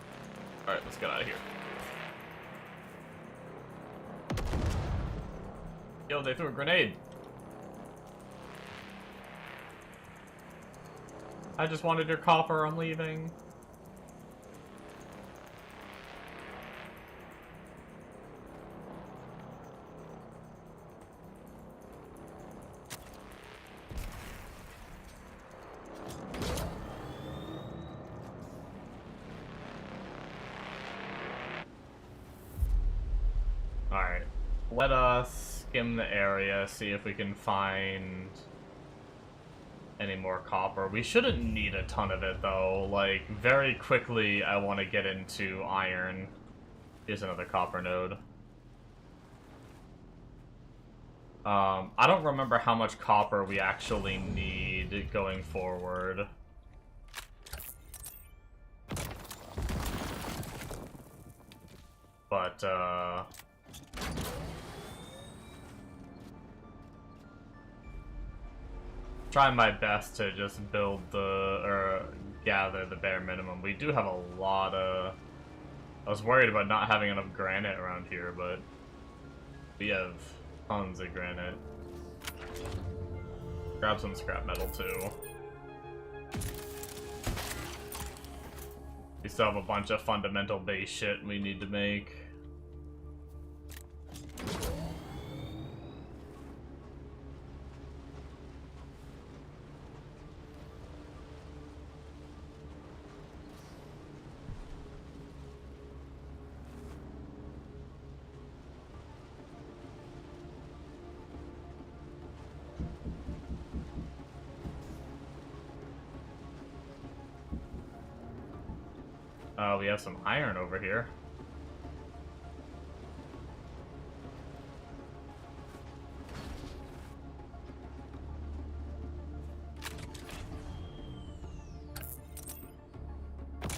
Alright, let's get out of here. Yo, they threw a grenade. I just wanted your copper, I'm leaving. Alright, let us skim the area, see if we can find any more copper. We shouldn't need a ton of it though. Like, very quickly I want to get into iron. Here's another copper node. I don't remember how much copper we actually need going forward. But, trying my best to just build or gather the bare minimum. We do have a lot of... I was worried about not having enough granite around here, but we have tons of granite. Grab some scrap metal too. We still have a bunch of fundamental base shit we need to make. We have some iron over here.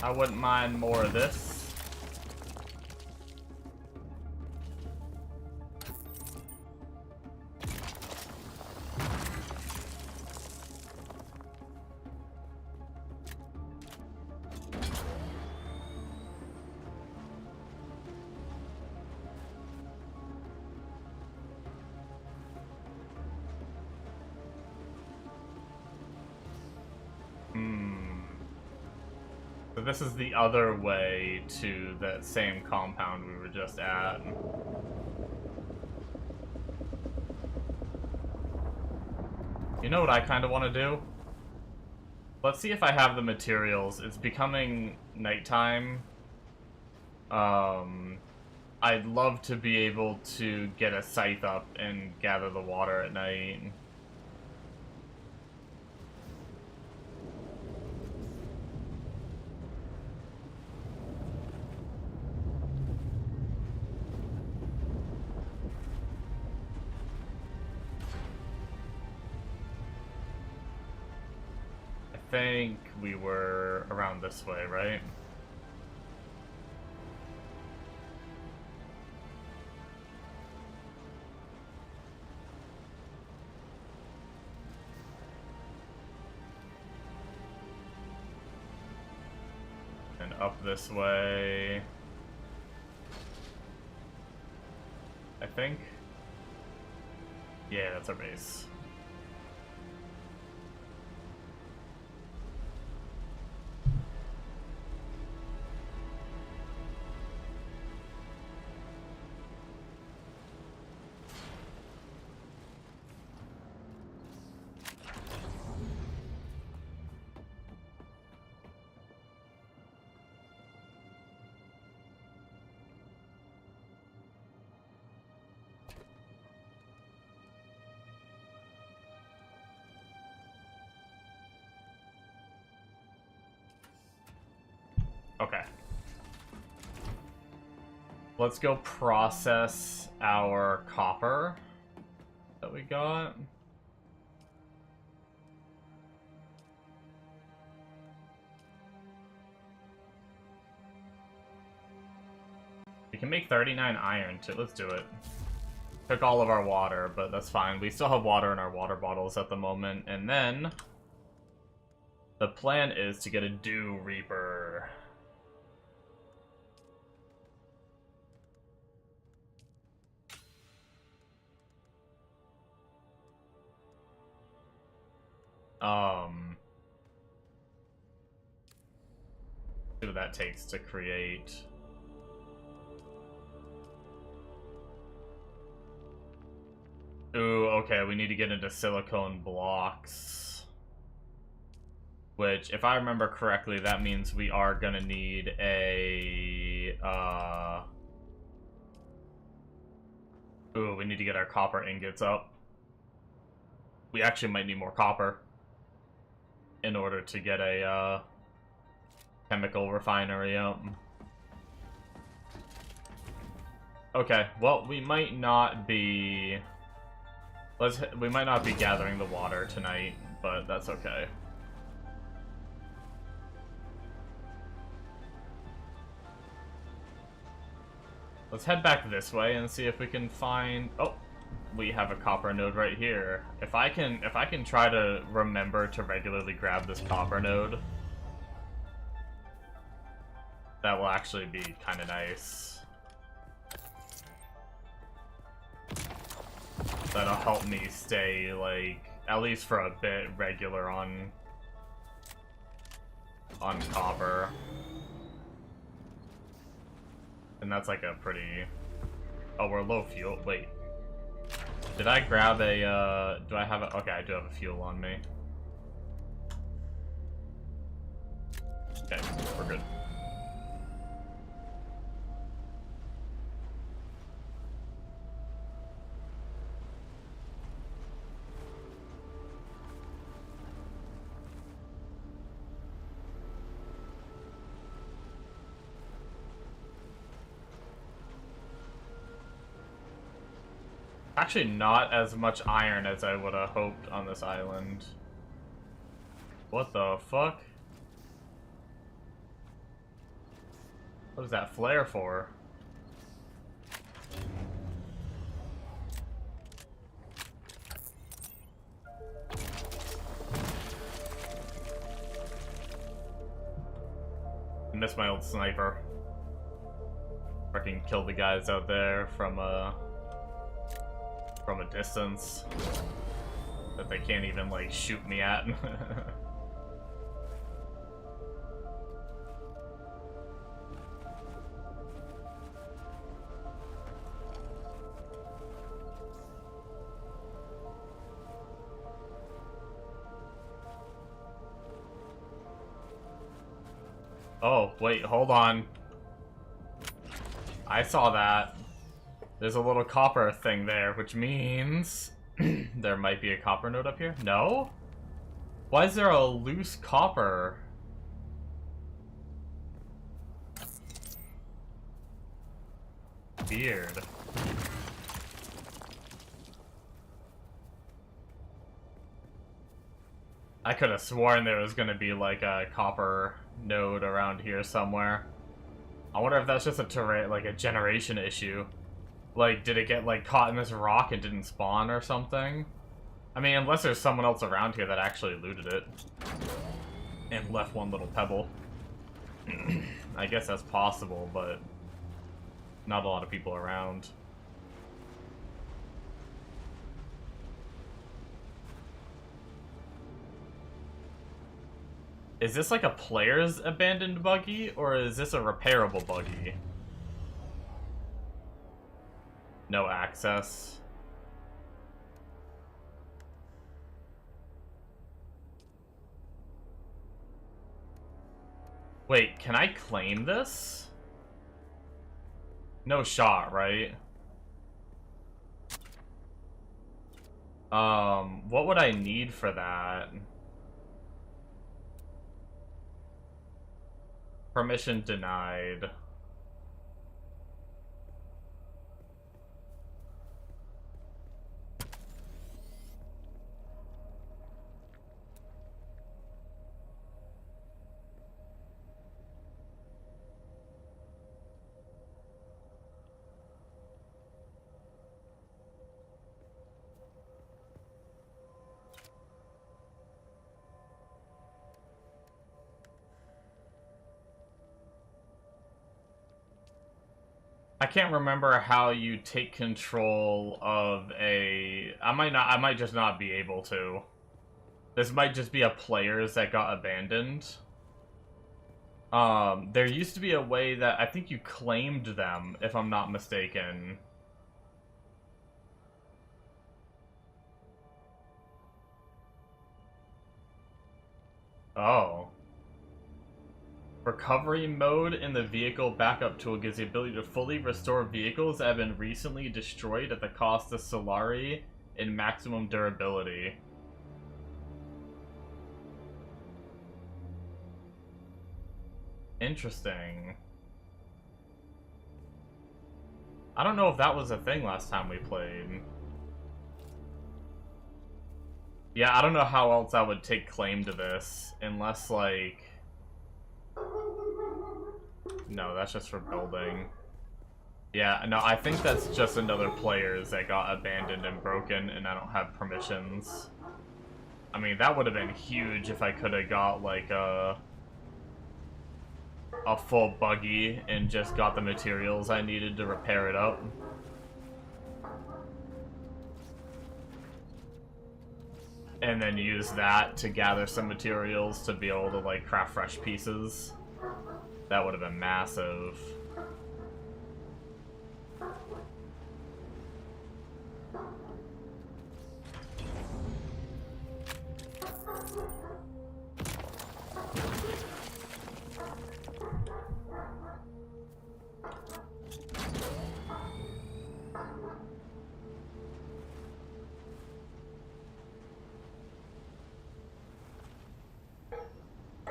I wouldn't mind more of this. So this is the other way to that same compound we were just at. You know what I kind of want to do? Let's see if I have the materials. It's becoming nighttime. I'd love to be able to get a scythe up and gather the water at night. I think we were around this way, right? up this way. I think. Yeah, that's our base. Okay. Let's go process our copper that we got. We can make 39 iron too. Let's do it. Took all of our water, but that's fine. We still have water in our water bottles at the moment. And then the plan is to get a Dew Reaper. See what that takes to create. Ooh, okay, we need to get into silicone blocks. Which, if I remember correctly, that means we are gonna need a, Ooh, we need to get our copper ingots up. We actually might need more copper in order to get a, chemical refinery up. Okay, well, we might not be... we might not be gathering the water tonight, but that's okay. Let's head back this way and see if we can find... Oh, we have a copper node right here. If I can try to remember to regularly grab this copper node, that will actually be kind of nice. That'll help me stay, like, at least for a bit, regular on copper. And that's like a pretty... Oh, we're low fuel. Wait. Did I grab a, do I have a... Okay, I do have a fuel on me. Okay, we're good. Actually, not as much iron as I would have hoped on this island. What the fuck? What is that flare for? I miss my old sniper. Freaking kill the guys out there from a distance that they can't even, like, shoot me at. Oh, wait, hold on. I saw that. There's a little copper thing there, which means there might be a copper node up here? No? Why is there a loose copper? Weird. I could have sworn there was gonna be like a copper node around here somewhere. I wonder if that's just a generation issue. Like, did it get, like, caught in this rock and didn't spawn or something? I mean, unless there's someone else around here that actually looted it. And left one little pebble. I guess that's possible, but not a lot of people around. Is this like a player's abandoned buggy, or is this a repairable buggy? No access. Wait, can I claim this? No shot, right? What would I need for that? Permission denied. I can't remember how you take control of a... I might just not be able to. This might just be a players that got abandoned. There used to be a way that I think you claimed them, if I'm not mistaken. Oh. Recovery mode in the vehicle backup tool gives the ability to fully restore vehicles that have been recently destroyed at the cost of Solari in maximum durability. Interesting. I don't know if that was a thing last time we played. Yeah, I don't know how else I would take claim to this, unless, like... No, that's just for building. Yeah, no, I think that's just another players that got abandoned and broken, and I don't have permissions. I mean, that would have been huge if I could have got, like, a full buggy and just got the materials I needed to repair it up. And then use that to gather some materials to be able to, like, craft fresh pieces. That would have been massive.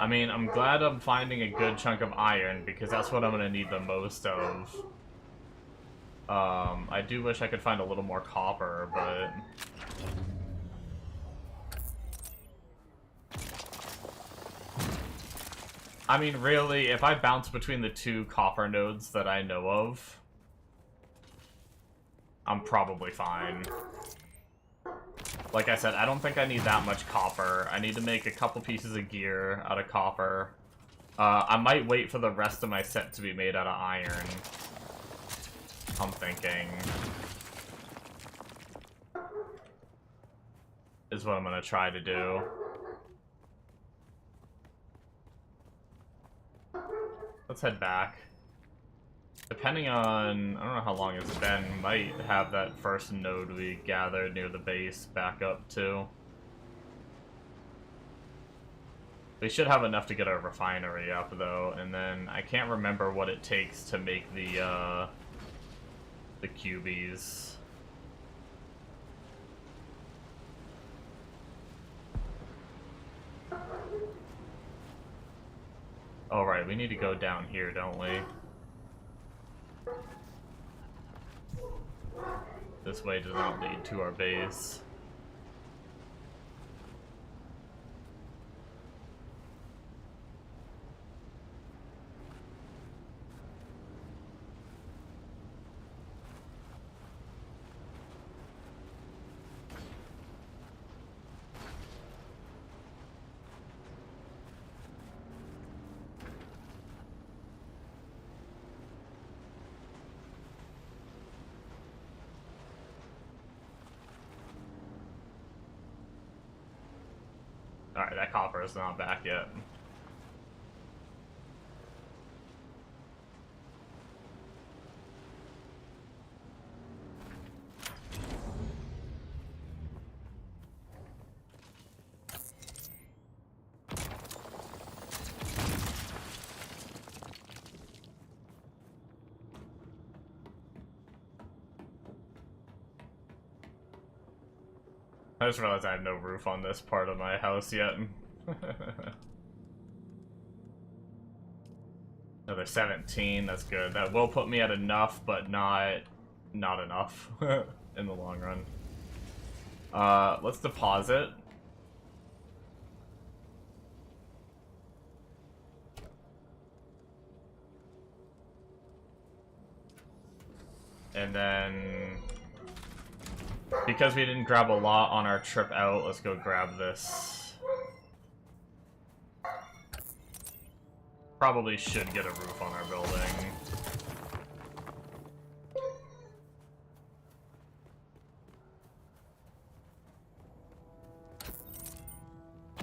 I mean, I'm glad I'm finding a good chunk of iron, because that's what I'm going to need the most of. I do wish I could find a little more copper, but... I mean, really, if I bounce between the two copper nodes that I know of, I'm probably fine. Like I said, I don't think I need that much copper. I need to make a couple pieces of gear out of copper. I might wait for the rest of my set to be made out of iron. I'm thinking. Is what I'm gonna try to do. Let's head back. Depending on, I don't know how long it's been, might have that first node we gathered near the base back up too. We should have enough to get our refinery up though, and then I can't remember what it takes to make the cubies. Oh right, we need to go down here, don't we? This way does not lead to our base. that copper is not back yet. I just realized I have no roof on this part of my house yet. Another 17, that's good. That will put me at enough, but not enough in the long run. Let's deposit. And then, because we didn't grab a lot on our trip out, let's go grab this. Probably should get a roof on our building.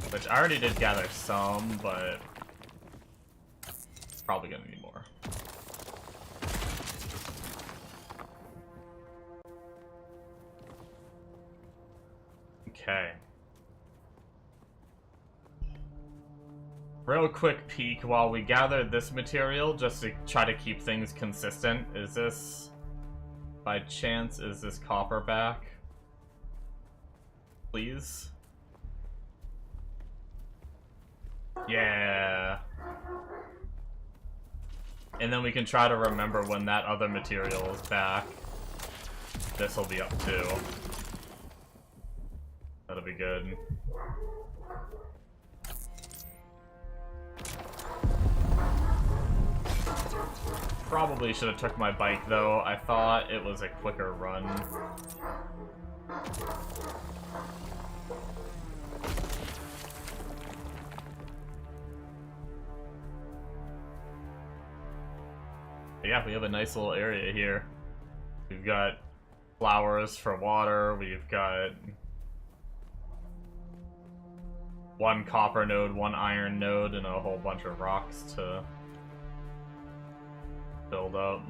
Which I already did gather some, but probably gonna need more. Okay. Real quick peek while we gather this material, just to try to keep things consistent. Is this, by chance, is this copper back? Please? Yeah. And then we can try to remember when that other material is back. This will be up too. That'll be good. Probably should have took my bike though. I thought it was a quicker run. But yeah, we have a nice little area here. We've got flowers for water. We've got one copper node, one iron node, and a whole bunch of rocks to build up.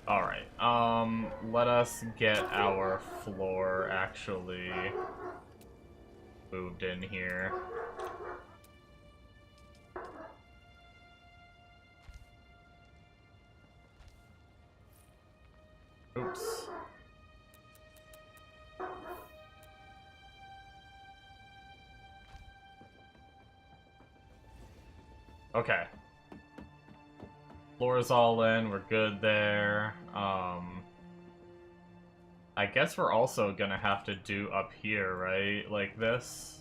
Alright, let us get our floor actually moved in here. Oops. Okay. Floor's all in, we're good there. I guess we're also gonna have to do up here, right? Like this.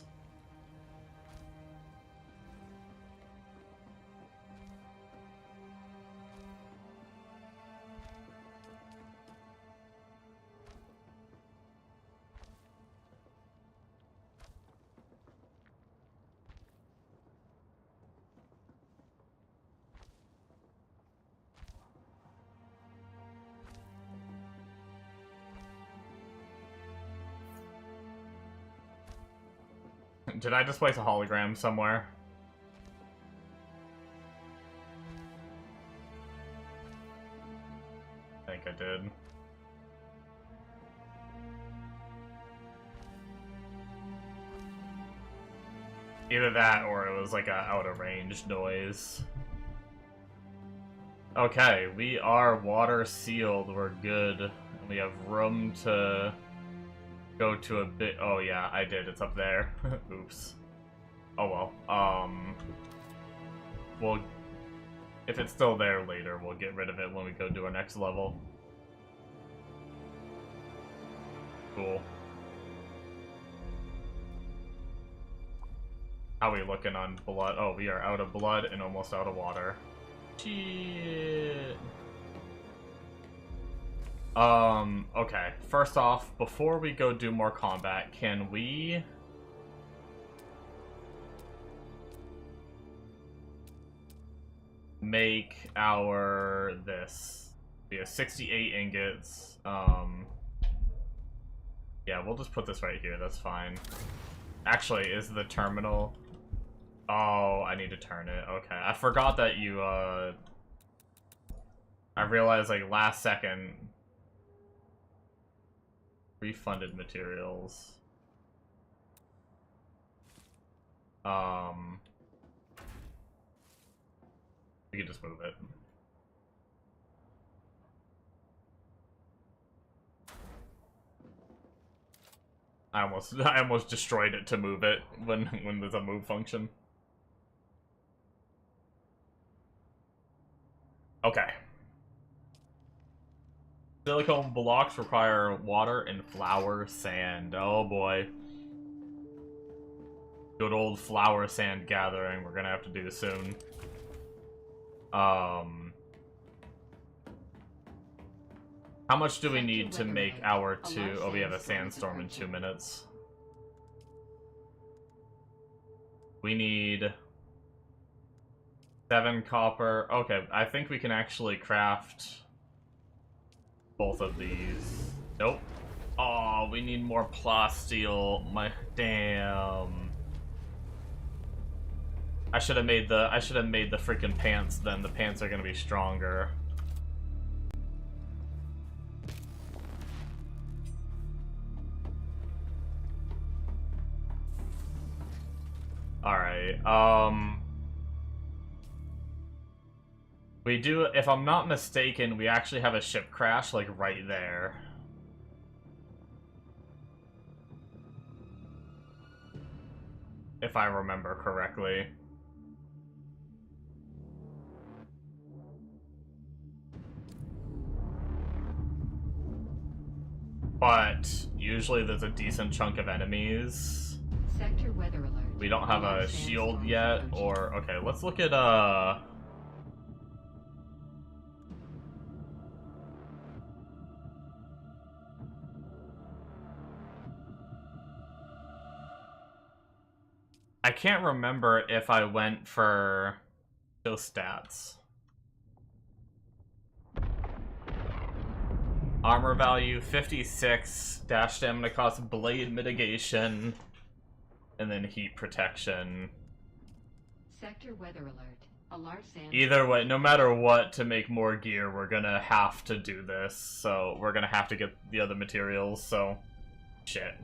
Did I just place a hologram somewhere? I think I did. Either that or it was like a out of range noise. Okay, we are water sealed, we're good. We have room to go to a bit. Oh yeah, I did. It's up there. Oops. Oh well. We'll, if it's still there later, we'll get rid of it when we go to our next level. Cool. How are we looking on blood? Oh, we are out of blood and almost out of water. Shit. Okay. First off, before we go do more combat, can we... make our... this. We have 68 ingots. Yeah, we'll just put this right here, that's fine. Actually, is the terminal... Oh, I need to turn it. Okay. I forgot that you, I realized, like, last second... refunded materials. We can just move it. I almost destroyed it to move it when there's a move function. Okay. Silicone blocks require water and flour sand. Oh boy. Good old flour sand gathering we're gonna have to do soon. How much do we need to make our two? Oh, we have a sandstorm in 2 minutes. We need 7 copper. Okay, I think we can actually craft both of these. Nope. Oh, we need more plasteel. My damn. I should have made the freaking pants then. The pants are gonna be stronger. Alright, we do, if I'm not mistaken, we actually have a ship crash, like, right there. If I remember correctly. But usually there's a decent chunk of enemies. Sector weather alert. We don't have a shield yet, or... Okay, let's look at, I can't remember if I went for those stats. Armor value 56, dash stamina cost, blade mitigation, and then heat protection. Sector weather alert. A large sand. Either way, no matter what, to make more gear, we're gonna have to do this. So we're gonna have to get the other materials, so... Shit.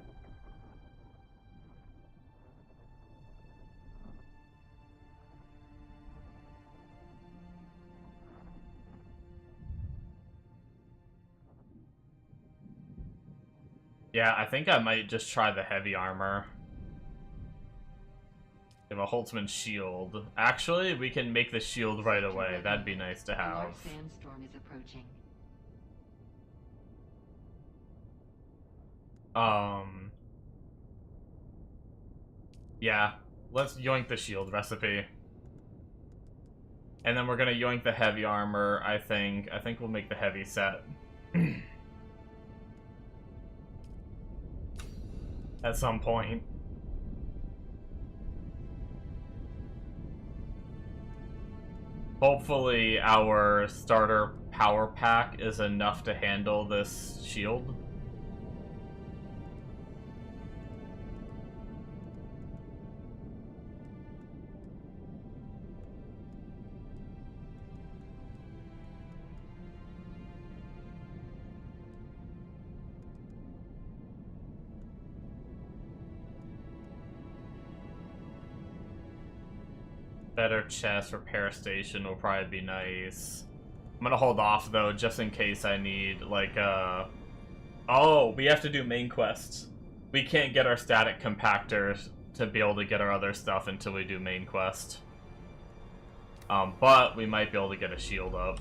Yeah, I think I might just try the heavy armor. We have a Holtzman shield. Actually, we can make the shield right away. That'd be nice to A large have. sandstorm is approaching. Yeah, let's yoink the shield recipe. And then we're gonna yoink the heavy armor, I think. I think we'll make the heavy set. At some point. Hopefully our starter power pack is enough to handle this shield. Better chest repair station will probably be nice. I'm gonna hold off though, just in case I need like oh, we have to do main quests. We can't get our static compactors to be able to get our other stuff until we do main quest. But we might be able to get a shield up.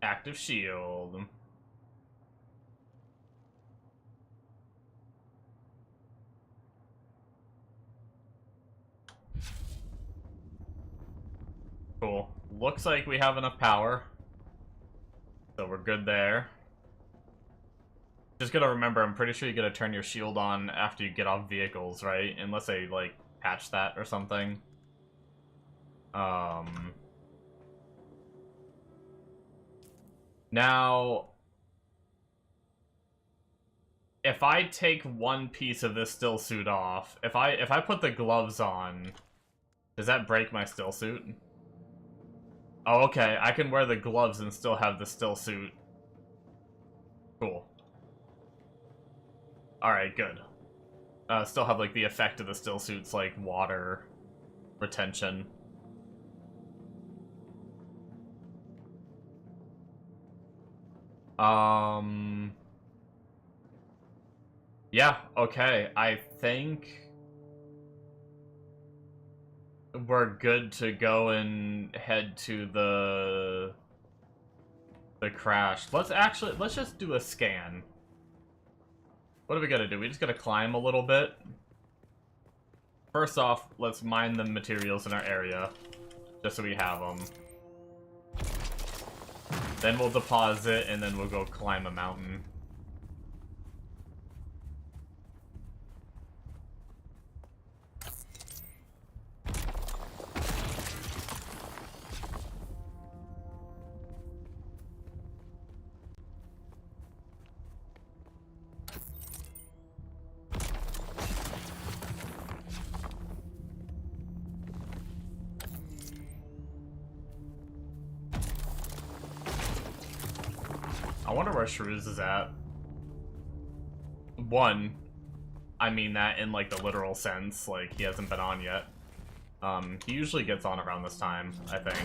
Active shield. Cool. Looks like we have enough power. So we're good there. Just gotta remember, I'm pretty sure you gotta turn your shield on after you get off vehicles, right? Unless they, like, patch that or something. Now, if I take one piece of this still suit off, if I put the gloves on, does that break my still suit? Oh, okay. I can wear the gloves and still have the still suit. Cool. Alright, good. Still have, like, the effect of the still suits, like, water retention. Yeah, okay. I think we're good to go and head to the crash. Let's just do a scan. What do we gotta do? We just gotta climb a little bit. First off, let's mine the materials in our area, just so we have them. Then we'll deposit, and then we'll go climb a mountain. I wonder where Shrews is at. One, I mean that in, like, the literal sense, like, he hasn't been on yet. He usually gets on around this time, I think.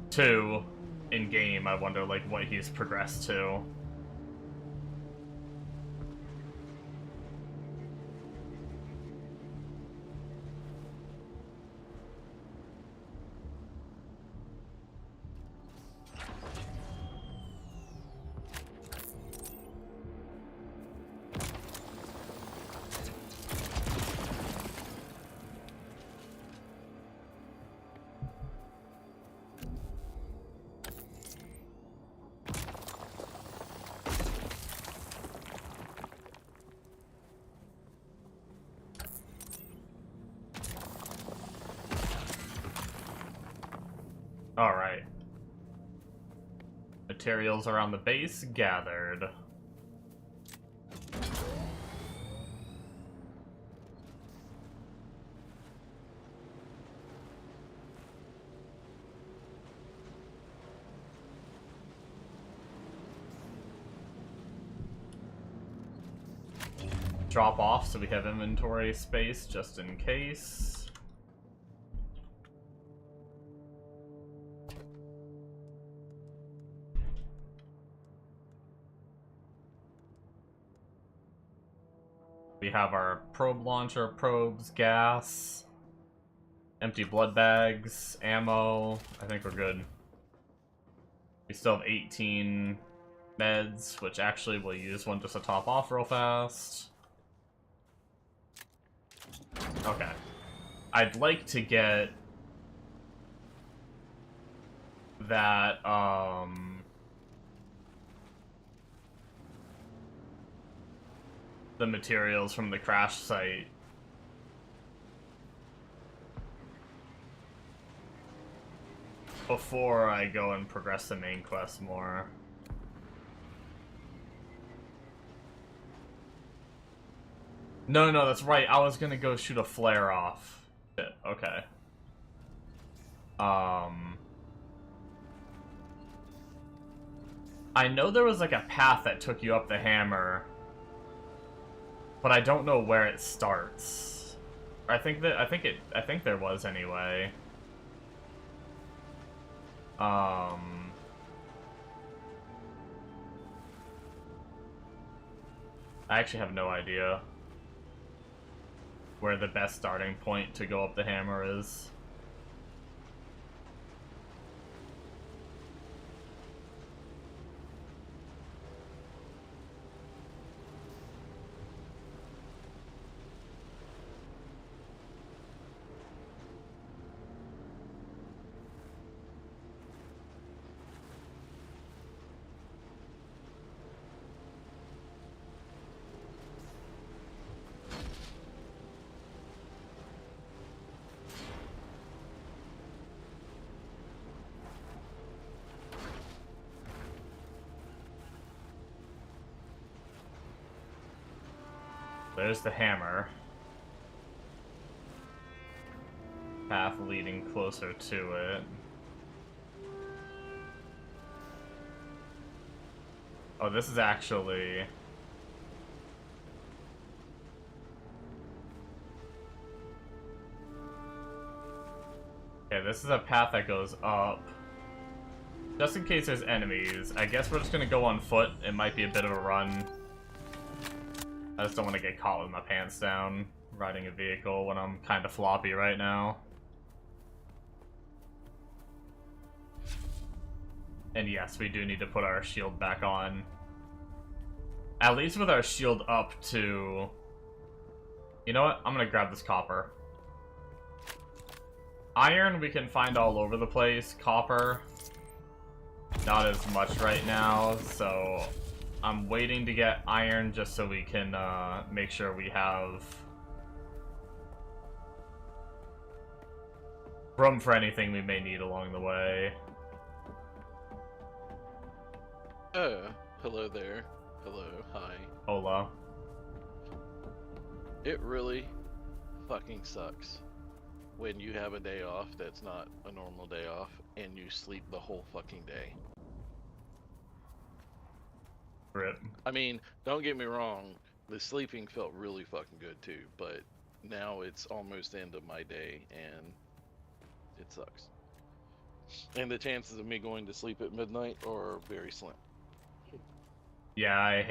Two, in-game, I wonder, like, what he's progressed to. Alright. Materials around the base gathered. Drop off so we have inventory space just in case. We have our probe launcher, probes, gas, empty blood bags, ammo. I think we're good. We still have 18 meds, which actually we'll use one just to top off real fast. Okay. I'd like to get that, the materials from the crash site. Before I go and progress the main quest more. No, that's right. I was gonna go shoot a flare off. Shit, okay. I know there was like a path that took you up the hammer, but I don't know where it starts. I think there was anyway. I actually have no idea where the best starting point to go up the hammer is. there's the hammer. Path leading closer to it. Oh, this is actually... Okay, this is a path that goes up. Just in case there's enemies, I guess we're just gonna go on foot. It might be a bit of a run. I just don't want to get caught with my pants down riding a vehicle when I'm kind of floppy right now. And yes, we do need to put our shield back on. At least with our shield up to... You know what? I'm gonna grab this copper. Iron we can find all over the place. Copper, not as much right now, so I'm waiting to get iron just so we can make sure we have room for anything we may need along the way. Hello there. Hello, hi. Hola. It really fucking sucks when you have a day off that's not a normal day off and you sleep the whole fucking day. Rip. I mean, don't get me wrong, the sleeping felt really fucking good too, but now it's almost the end of my day and it sucks. And the chances of me going to sleep at midnight are very slim. Yeah, I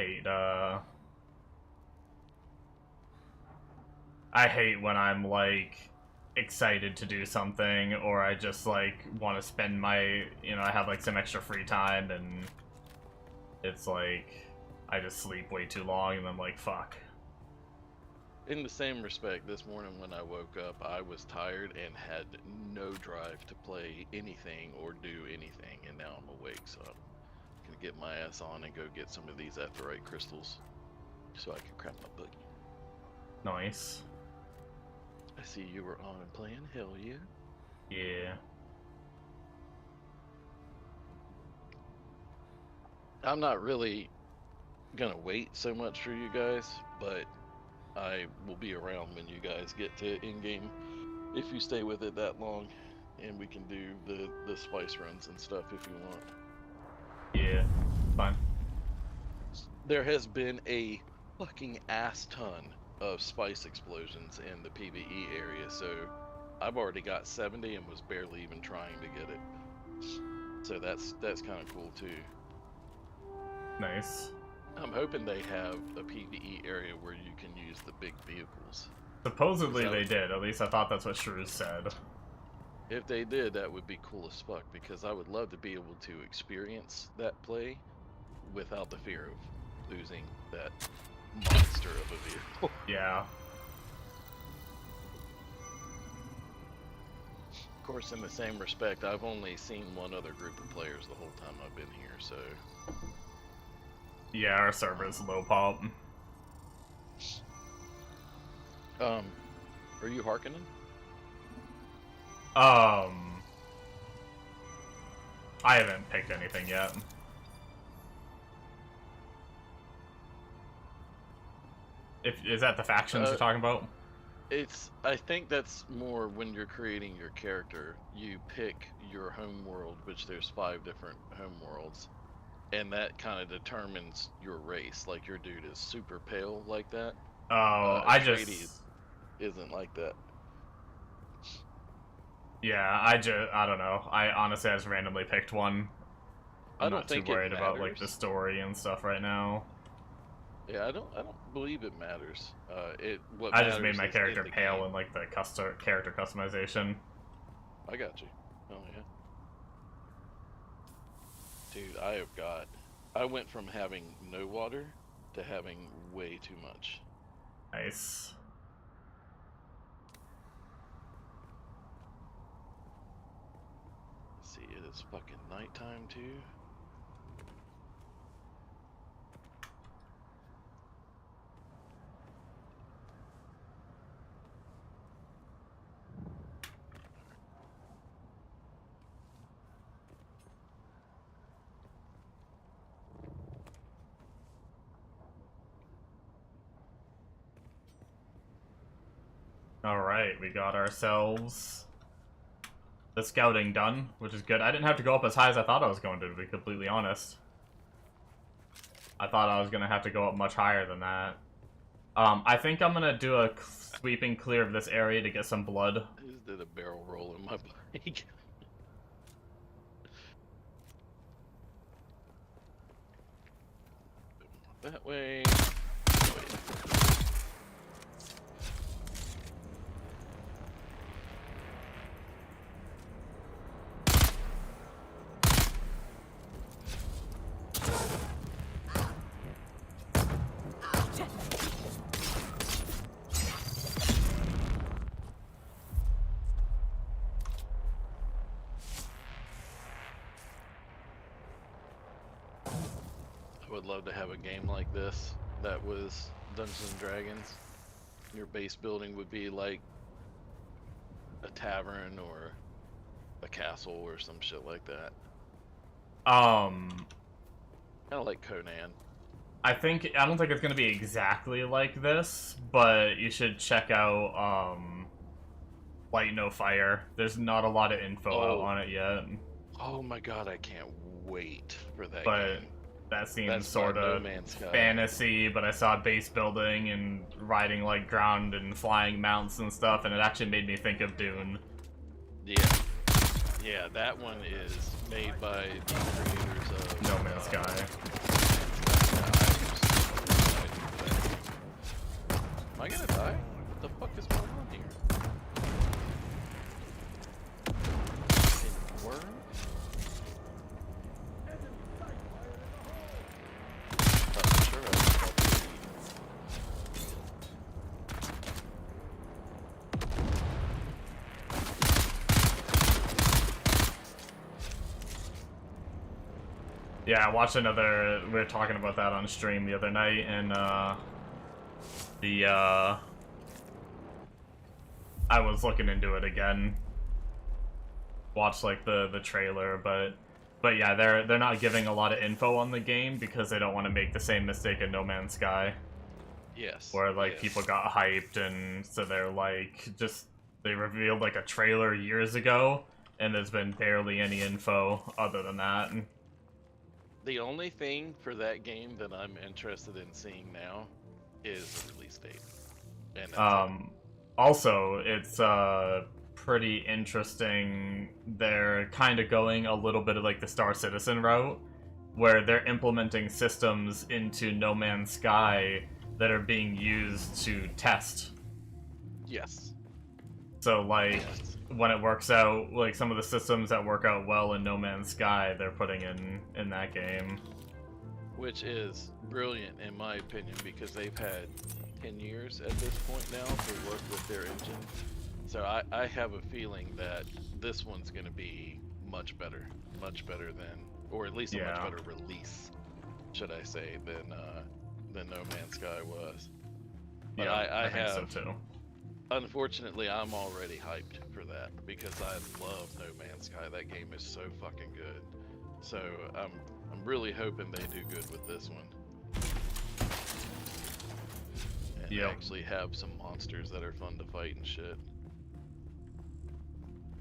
hate when I'm like excited to do something, or I just like want to spend my, you know, I have like some extra free time and it's like I just sleep way too long and I'm like, fuck. In the same respect, this morning when I woke up, I was tired and had no drive to play anything or do anything, and now I'm awake, so I'm gonna get my ass on and go get some of these aetheryte crystals so I can craft my boogie. Nice. I see you were on and playing, hell yeah. Yeah. I'm not really gonna wait so much for you guys, but I will be around when you guys get to in-game if you stay with it that long, and we can do the spice runs and stuff if you want. Yeah. Fine. There has been a fucking ass ton of spice explosions in the PvE area, so I've already got 70 and was barely even trying to get it. So that's kind of cool too. Nice. I'm hoping they have a PvE area where you can use the big vehicles. Supposedly they did. At least I thought that's what Shrews said. If they did, that would be cool as fuck, because I would love to be able to experience that play without the fear of losing that monster of a vehicle. Yeah. Of course, in the same respect, I've only seen one other group of players the whole time I've been here, so... Yeah, our server's low pop. Are you Harkonnen? I haven't picked anything yet. Is that the factions you're talking about? I think that's more when you're creating your character. You pick your home world, which there's 5 different home worlds, and that kind of determines your race. Like, your dude is super pale like that. Oh, Atreides isn't like that. Yeah, I don't know. I just randomly picked one. I'm not too worried about like the story and stuff right now. Yeah, I don't believe it matters. I just made my character pale in like the character customization. I got you. Oh yeah. Dude, I went from having no water to having way too much. Nice. Let's see, it is fucking nighttime too. Alright, we got ourselves the scouting done, which is good. I didn't have to go up as high as I thought I was going to be completely honest. I thought I was going to have to go up much higher than that. I think I'm going to do a sweeping clear of this area to get some blood. I just did a barrel roll in my bike. That way. I would love to have a game like this that was Dungeons and Dragons. Your base building would be like a tavern or a castle or some shit like that. Kind of like Conan. I don't think it's gonna be exactly like this, but you should check out Light No Fire. There's not a lot of info out on it yet. Oh my god, I can't wait for that But game. that seems That's sort No of Man's Sky. fantasy, but I saw base building and riding like ground and flying mounts and stuff, and it actually made me think of Dune. Yeah. Yeah, that one is made by the creators of No Man's Sky. Am I gonna die? What the fuck is going on here? Fucking worm? I'm sure I was about to eat. Yeah, I watched another. We were talking about that on stream the other night, and I was looking into it again. Watched like the trailer, but yeah, they're not giving a lot of info on the game because they don't want to make the same mistake in No Man's Sky, Yes. where like yes. people got hyped and so they're like they revealed like a trailer years ago, and there's been barely any info other than that. The only thing for that game that I'm interested in seeing now is the release date. And that's it. Also, it's pretty interesting. They're kind of going a little bit of like the Star Citizen route, where they're implementing systems into No Man's Sky that are being used to test. Yes. So like Yes. when it works out, like some of the systems that work out well in No Man's Sky, they're putting in that game. Which is brilliant in my opinion because they've had 10 years at this point now to work with their engine. So I have a feeling that this one's going to be much better than, or at least a much Yeah. better release, should I say, than No Man's Sky was. But Yeah, I think have, so too. unfortunately, I'm already hyped for that because I love No Man's Sky. That game is so fucking good. So I'm really hoping they do good with this one. And Yep. actually have some monsters that are fun to fight and shit.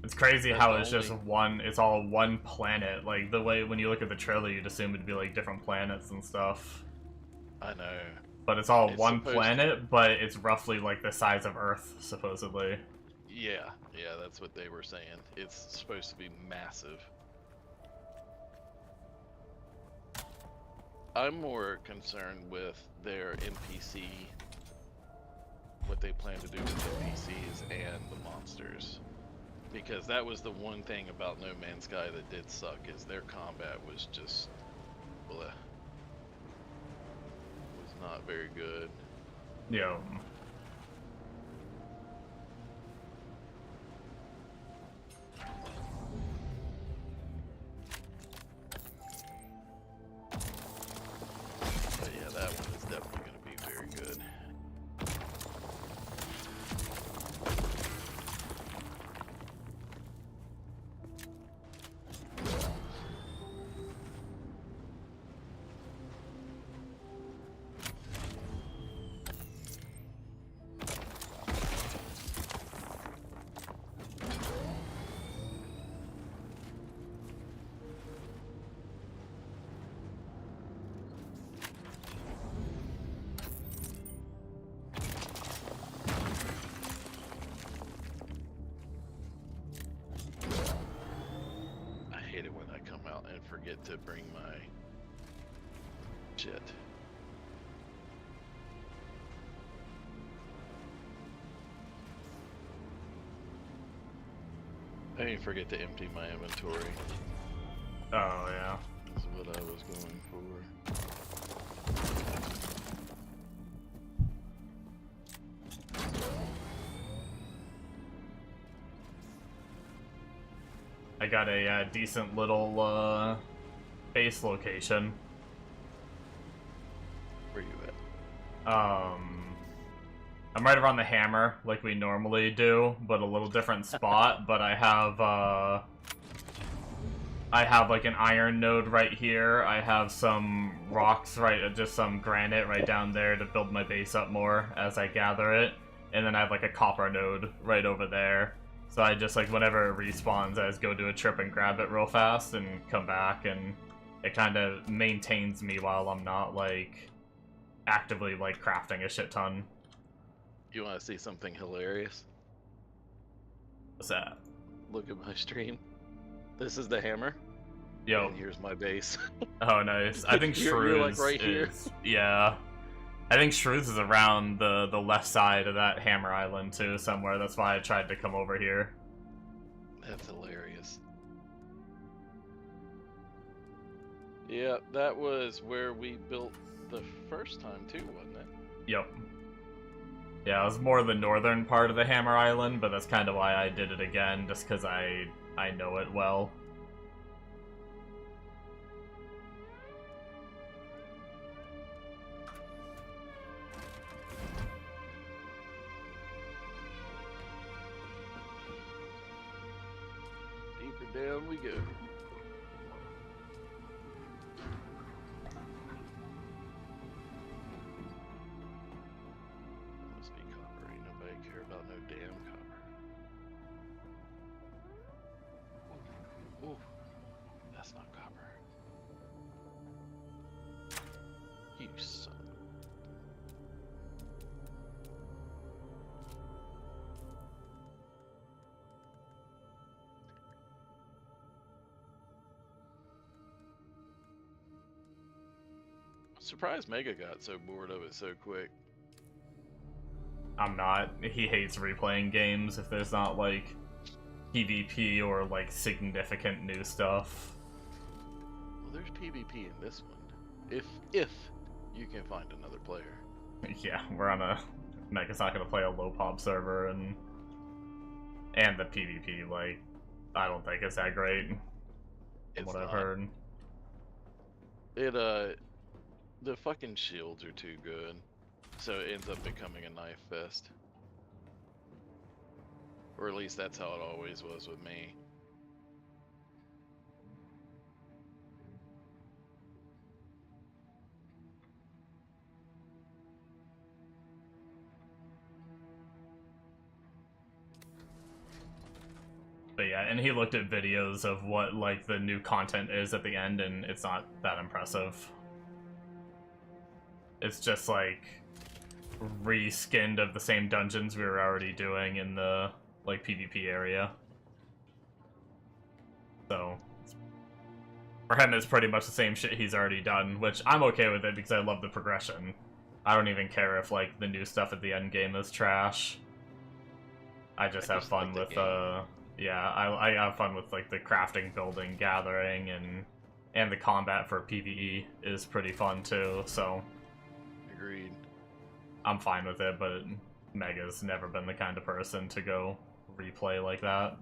It's crazy That's how the it's just it's all one planet. Like the way when you look at the trailer, you'd assume it'd be like different planets and stuff. I know. But it's all It's one supposed planet, but it's roughly like the size of Earth, supposedly. Yeah, that's what they were saying. It's supposed to be massive. I'm more concerned with their NPC, what they plan to do with the NPCs and the monsters. Because that was the one thing about No Man's Sky that did suck, is their combat was just bleh. Was not very good. Yo. But yeah, that one is definitely going to be very good. forget to bring my shit. I didn't forget to empty my inventory. Oh, yeah. That's what I was going for. I got a decent little base location. Where you at? I'm right around the hammer, like we normally do, but a little different spot. But I have like an iron node right here. I have some rocks just some granite right down there to build my base up more as I gather it. And then I have like a copper node right over there. So I just like whenever it respawns, I just go do a trip and grab it real fast and come back, and it kind of maintains me while I'm not like actively like crafting a shit ton. You want to see something hilarious? What's that? Look at my stream. This is the hammer. Yo. And here's my base. Oh, nice. I think You're Shrews like right here. is... Yeah. I think Shrews is around the left side of that hammer island, too, somewhere. That's why I tried to come over here. That's hilarious. Yeah, that was where we built the first time, too, wasn't it? Yep. Yeah, it was more the northern part of the hammer island, but that's kind of why I did it again, just because I know it well. Deeper down we go. Must be copper. Ain't nobody care about no damn copper. Ooh, that's not copper. You son. Surprised Mega got so bored of it so quick. I'm not. He hates replaying games if there's not, like, PvP or, like, significant new stuff. Well, there's PvP in this one. If you can find another player. Yeah, we're on a... Mega's not gonna play a low-pop server, and the PvP, like, I don't think it's that great, from It's what I've not. heard. The fucking shields are too good. So it ends up becoming a knife fest. Or at least that's how it always was with me. But yeah, and he looked at videos of what, like, the new content is at the end, and it's not that impressive. It's just, like, reskinned of the same dungeons we were already doing in the, like, PvP area. So, for him, it's pretty much the same shit he's already done, which I'm okay with it because I love the progression. I don't even care if, like, the new stuff at the end game is trash. I just have fun like with, the yeah, I have fun with, like, the crafting, building, gathering, and the combat for PvE is pretty fun, too, so... Agreed. I'm fine with it, but Mega's never been the kind of person to go replay like that.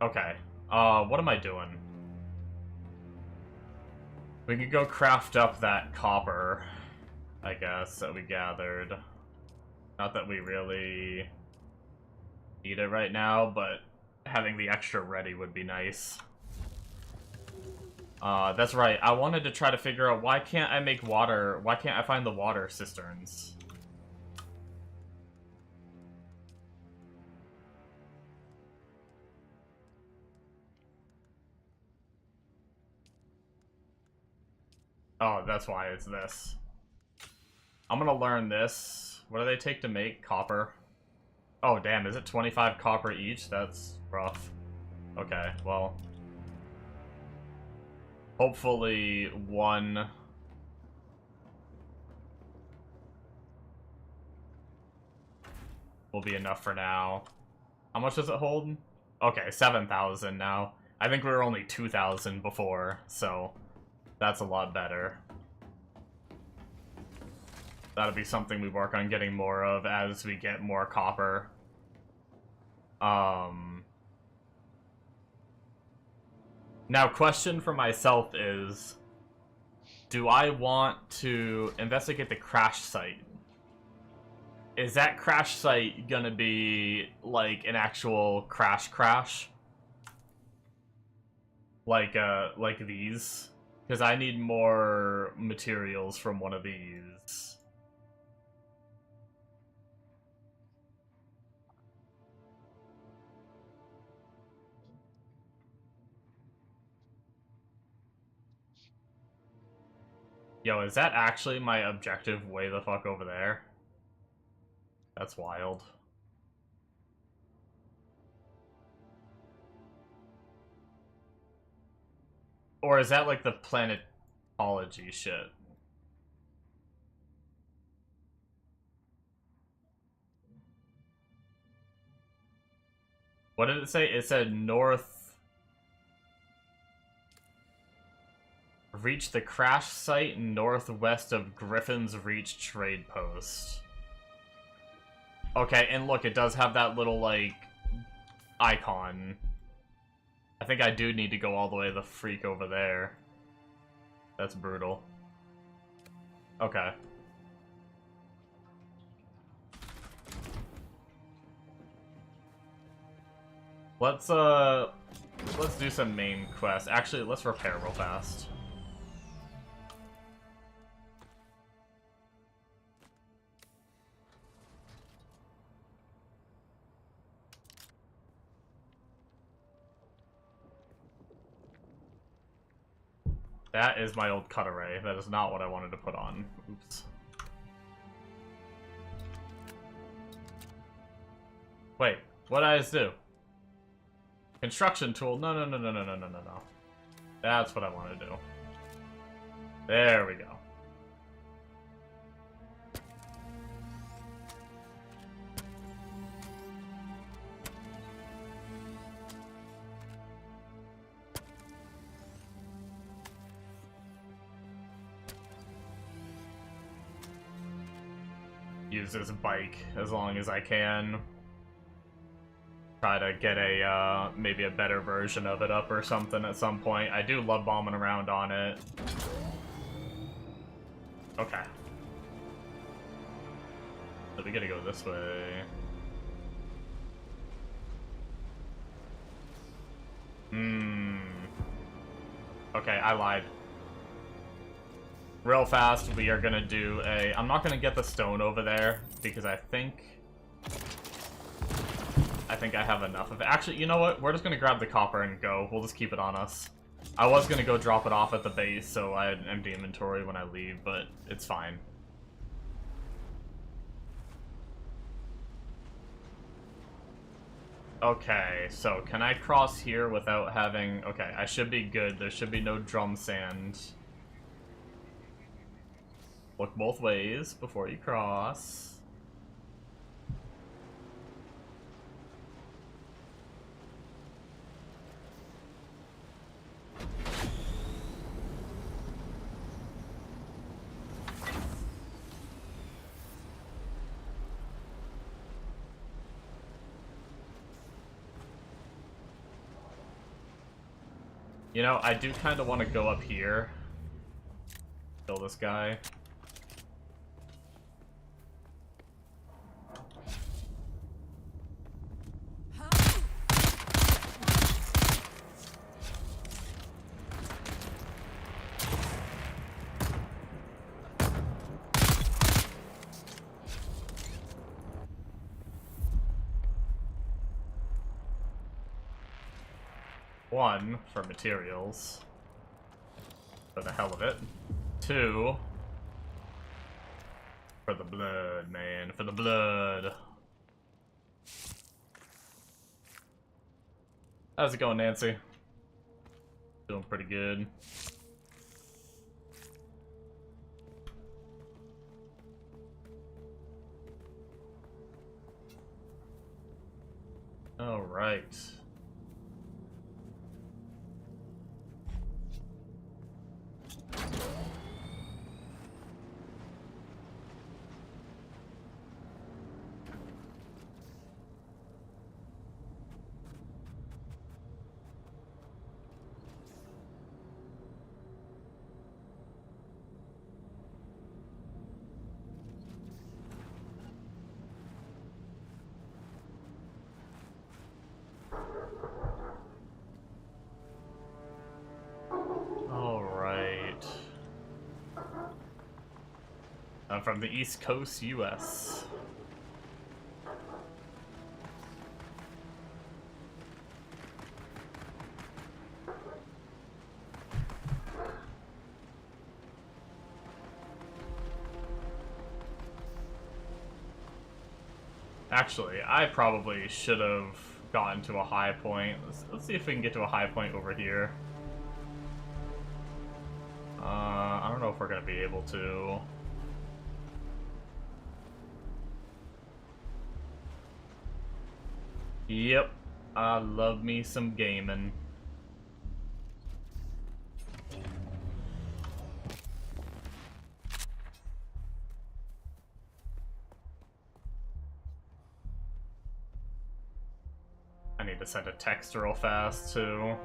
Okay, what am I doing? We can go craft up that copper, I guess, that we gathered. Not that we really need it right now, but having the extra ready would be nice. That's right, I wanted to try to figure out why can't I make water, why can't I find the water cisterns? Oh, that's why it's this. I'm gonna learn this. What do they take to make copper? Oh, damn, is it 25 copper each? That's rough. Okay, well. Hopefully one... will be enough for now. How much does it hold? Okay, 7,000 now. I think we were only 2,000 before, so that's a lot better. That'll be something we work on getting more of as we get more copper. Now, question for myself is, do I want to investigate the crash site? Is that crash site gonna be like an actual crash? Like these? Because I need more materials from one of these. Yo, is that actually my objective way the fuck over there? That's wild. Or is that like the planetology shit? What did it say? It said north... Reach the crash site northwest of Griffin's Reach trade post. Okay, and look, it does have that little, like, icon. I think I do need to go all the way the freak over there. That's brutal. Okay. Let's do some main quests. Actually, let's repair real fast. That is my old cut array. That is not what I wanted to put on. Oops. Wait, what did I just do? Construction tool. No. That's what I want to do. There we go. Use this bike as long as I can. Try to get a, maybe a better version of it up or something at some point. I do love bombing around on it. Okay. So we gotta go this way. Okay, I lied. Real fast, we are gonna do a... I'm not gonna get the stone over there, because I think I have enough of it. Actually, you know what? We're just gonna grab the copper and go. We'll just keep it on us. I was gonna go drop it off at the base, so I had an empty inventory when I leave, but it's fine. Okay, so can I cross here without having... Okay, I should be good. There should be no drum sand. Look both ways before you cross. You know, I do kind of want to go up here. Kill this guy. One, for materials. For the hell of it. 2. For the blood, man. For the blood. How's it going, Nancy? Doing pretty good. All right. From the East Coast, US. Actually, I probably should have gotten to a high point. Let's see if we can get to a high point over here. I don't know if we're gonna be able to. Yep, I love me some gaming. I need to send a text real fast too.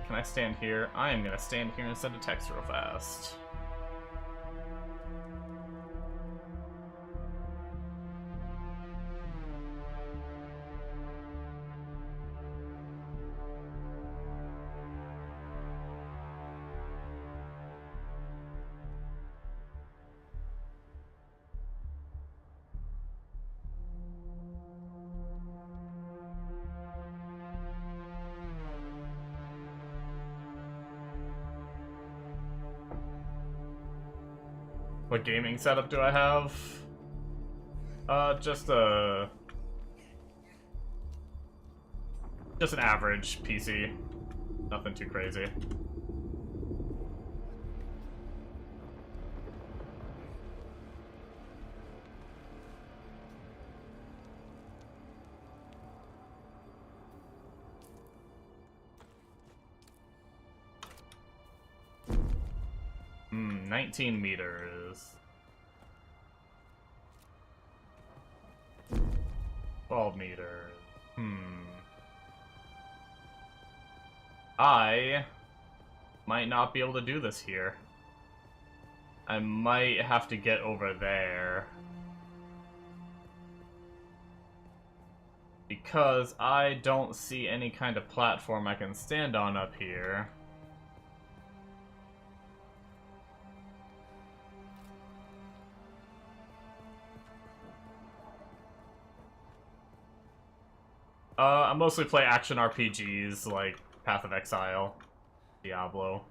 Can I stand here? I am gonna stand here and send a text real fast. What gaming setup do I have? Just an average PC. Nothing too crazy. Hmm, 19 meters. 12 meters. I might not be able to do this here. I might have to get over there. Because I don't see any kind of platform I can stand on up here. I mostly play action RPGs like Path of Exile, Diablo.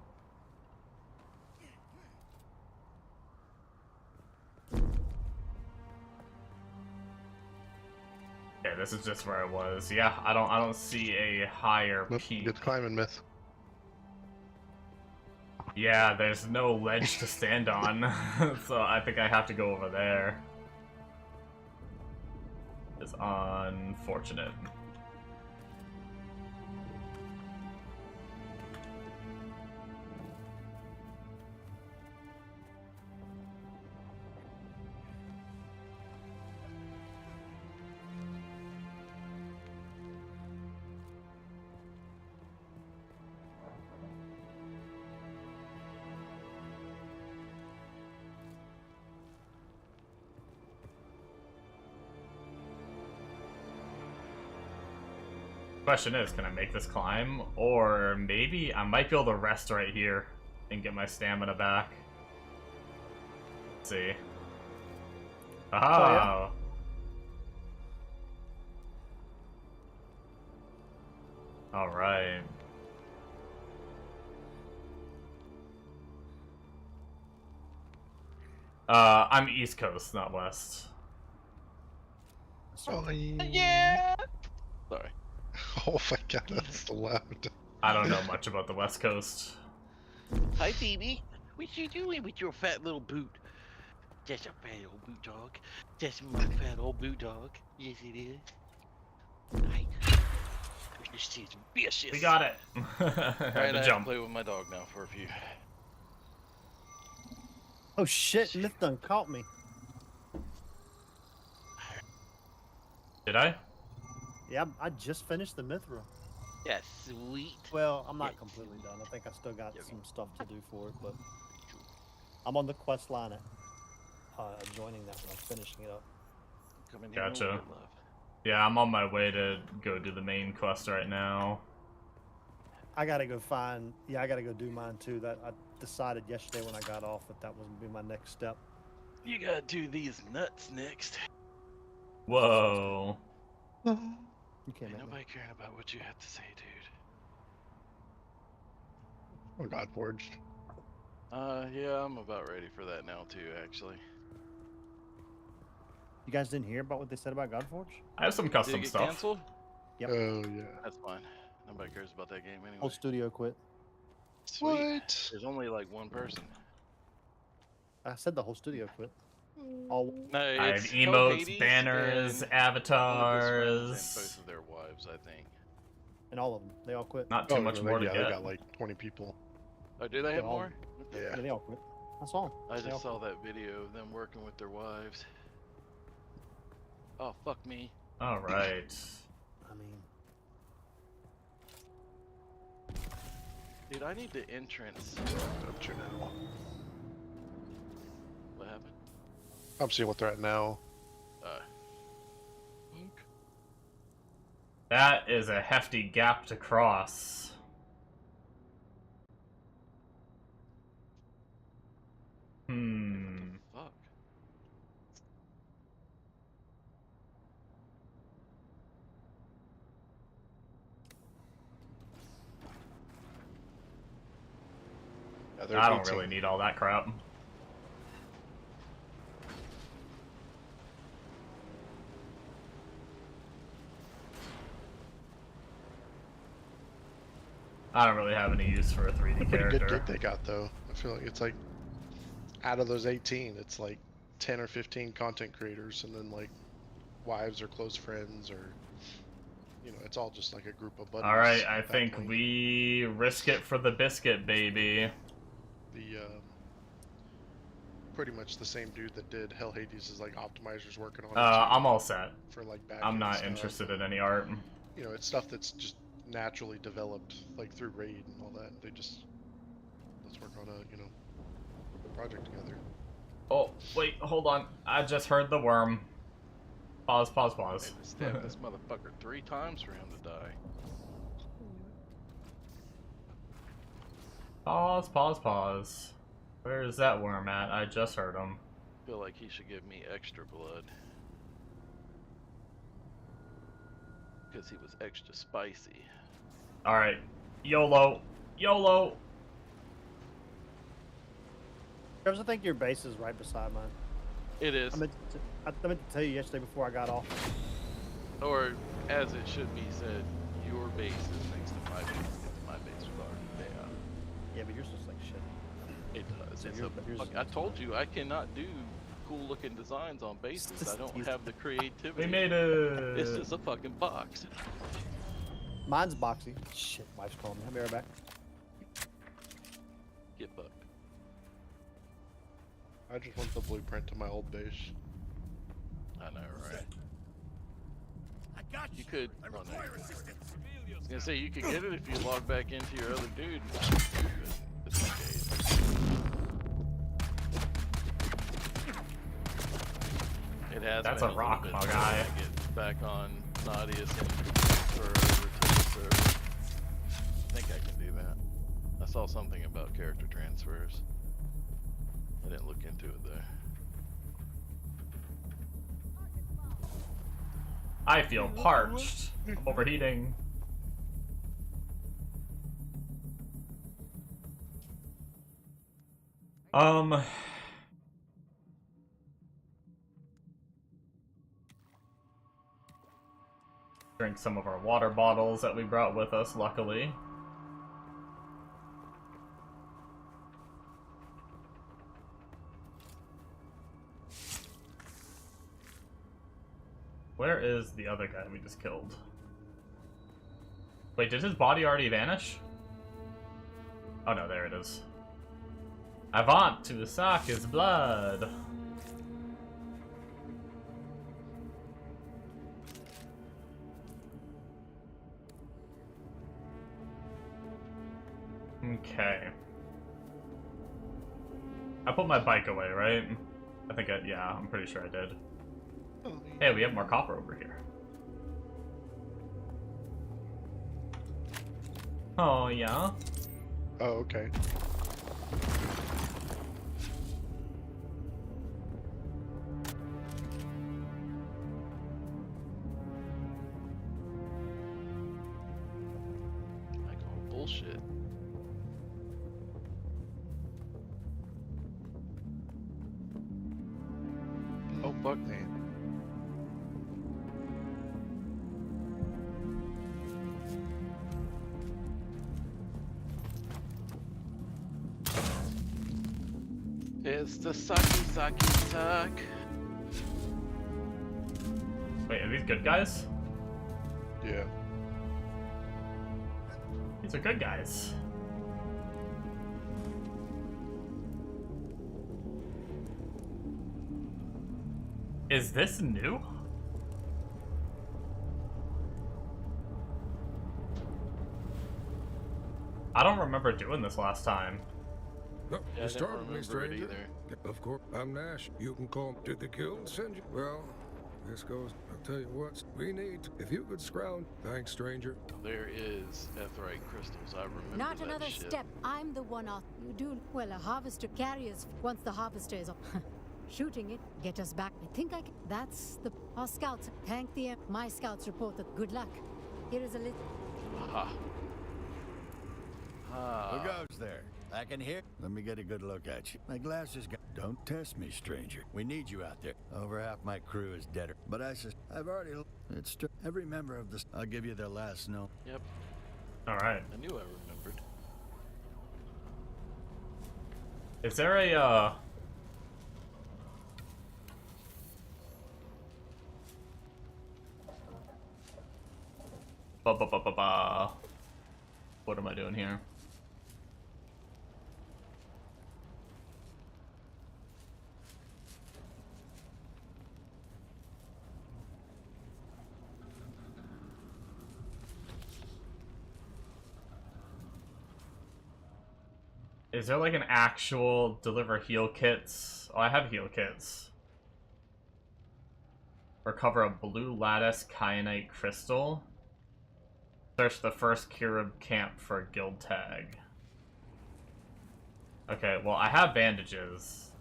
Yeah, this is just where I was. Yeah, I don't see a higher peak. Good climbing, Myth. Yeah, there's no ledge to stand on, so I think I have to go over there. It's unfortunate. Question is, can I make this climb? Or maybe I might be able to rest right here and get my stamina back. Let's see. Aha! Alright. I'm East Coast, not West. Oh, Yeah. Sorry. Oh my god, that's so loud. I don't know much about the West Coast. Hi, Phoebe. What you doing with your fat little boot? That's a fat old boot dog. That's my fat old boot dog. Yes, it is. Right. This is vicious. We got it. Alright, Had I to have to jump. play with my dog now for a few. Oh shit, Myth done caught me. Did I? Yeah, I just finished the Myth room. Yeah, sweet. Well, I'm not Yeah. completely done. I think I still got Yeah. some stuff to do for it, but I'm on the quest line at joining that one. I'm finishing it up. Coming Gotcha. in with love. Yeah, I'm on my way to go do the main quest right now. I gotta go find. Yeah, I gotta go do mine too. That I decided yesterday when I got off that that was gonna be my next step. You gotta do these nuts next. Whoa. You can't Ain't make me. nobody caring about what you have to say, dude. Oh god, Forged. Yeah, I'm about ready for that now too, actually. You guys didn't hear about what they said about Godforge? I have some Did custom it get stuff. canceled? Yep. Oh yeah. That's fine. Nobody cares about that game anyway. Whole studio quit. Sweet. What? There's only like one person. I said the whole studio quit. All No, I have it's emotes, Hades banners, and one of his friends avatars. and both of their wives, I think. and all of them. They all quit. Not too Oh, much no, more yeah, to they get. got like 20 people. Oh, do they have They're all- more? Okay. Yeah. Yeah, they all quit. That's all. I They all just saw quit. that video of them working with their wives. Oh, fuck me. All right. I mean, Dude, I need the entrance. Up to now. What happened? I'm seeing what they're at now. That is a hefty gap to cross. Fuck. Yeah, they're I don't 18. really need all that crap. I don't really have any use for a 3D A pretty good character. gig they got though. I feel like it's like out of those 18, it's like 10 or 15 content creators, and then like wives or close friends, or you know, it's all just like a group of buddies. All right, I at that think point. we risk it for the biscuit, baby. The pretty much the same dude that did Hell Hades is like optimizers working on it. too, I'm all set. for like back. I'm not interested in any art. You know, it's stuff that's just naturally developed like through Raid and all that. They just let's work on a a project together. Oh, wait, hold on. I just heard the worm. Pause, pause, I pause. had to stab this motherfucker 3 times for him to die. Pause, pause, pause. Where is that worm at? I just heard him. Feel like he should give me extra blood. Because he was extra spicy. Alright. YOLO. YOLO. Travis, I think your base is right beside mine. It is. I meant to tell you yesterday before I got off. Or, as it should be said, your base is next to my base. It's my base with already there. Yeah, but yours looks like shit. It does. So It's yours- a, yours fuck, is- I told you, I cannot do cool looking designs on bases. I don't have the creativity. We made it. It's just a fucking box. Mine's boxy. Shit, wife's calling me. I'll be right back. Get fucked. I just want the blueprint to my old base. I know, right? I got You could. I Well, no, require you can't. assistance. I was gonna say you could get it if you log back into your other dude. It's okay. It has. That's been a little rock, bit my since guy. I get back on Nadia's for over to the server. I think I can do that. I saw something about character transfers. I didn't look into it though. I feel parched. I'm overheating. drink some of our water bottles that we brought with us, luckily. Where is the other guy we just killed? Wait, did his body already vanish? Oh no, there it is. I want to suck his blood. Okay. I put my bike away, right? I think yeah, I'm pretty sure I did. Hey, we have more copper over here. Oh, yeah? Oh, okay. I call bullshit. Oh, Buckman. It's the sucky suck. Wait, are these good guys? Yeah. These are good guys. Is this new? I don't remember doing this last time. No, Yeah, I you didn't started me, remember it stranger. either. Of course, I'm Nash. You can call me to the guild, send you. Well, this goes. I'll tell you what, we need. If you could scrounge. Thanks, stranger. There is Etherite crystals. I remember Not that another shit. step. I'm the one off. You do well. A harvester carriers. Once the harvester is up, shooting it, get us back. I think I can. That's the our scouts. Thank the my scouts report that. Good luck. Here is a little. Aha. Ah. Who goes there? I can hear. Let me get a good look at you. My glasses got. Don't test me, stranger. We need you out there. Over half my crew is dead. But I've already. It's true. Every member of this. I'll give you their last note. Yep. Alright. I knew I remembered. Is there a, What am I doing here? Is there like an actual deliver heal kits? Oh, I have heal kits. Recover a blue lattice kyanite crystal. Search the first Kirib camp for a guild tag. Okay, well, I have bandages.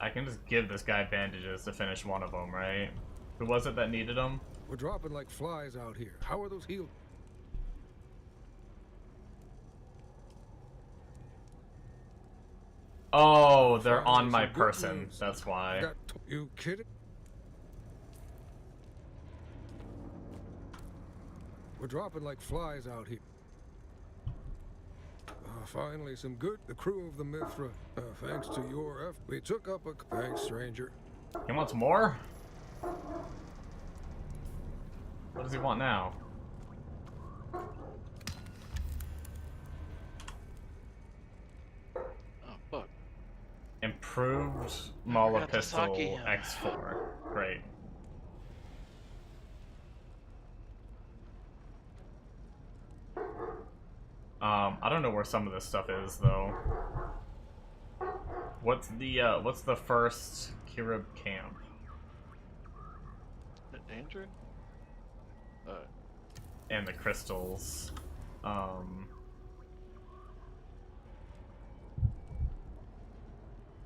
I can just give this guy bandages to finish one of them, right? Who was it that needed them? We're dropping like flies out here. How are those healed? Oh, they're on Finally, my some good person. news. That's why. You kidding? We're dropping like flies out here. Finally, some good. The crew of the Mithra, thanks to your effort, we took up a. Thanks, stranger. He wants more? What does he want now? Oh, fuck. Improved Mala forgot to Pistol sake him. X4. Great. I don't know where some of this stuff is though. What's the first Kirib camp? Andrew? And the crystals.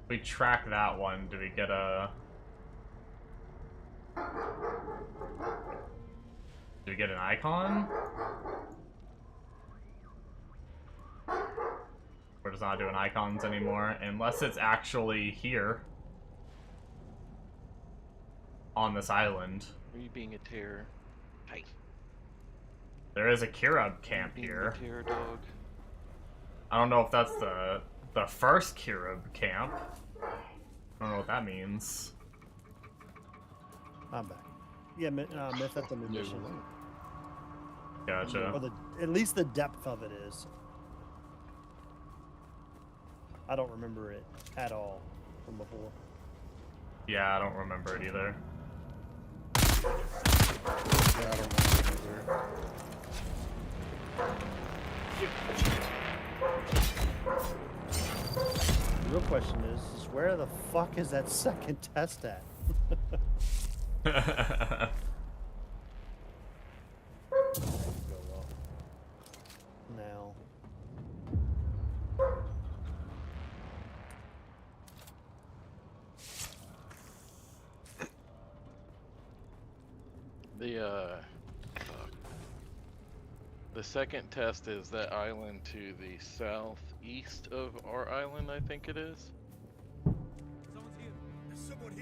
We track that one. Do we get a? Do we get an icon? We're just not doing icons anymore, unless it's actually here on this island. Are you being a terror? Hey. There is a Kirub camp Being here. the terror dog. I don't know if that's the first Kirub camp. I don't know what that means. I'm back. Yeah, Myth, that's a new mission. Gotcha. Or at least the depth of it is. I don't remember it at all from before. Yeah, I don't remember it either. Yeah, I don't know either. The real question is where the fuck is that second test at? Now. The second test is that island to the southeast of our island, I think it is.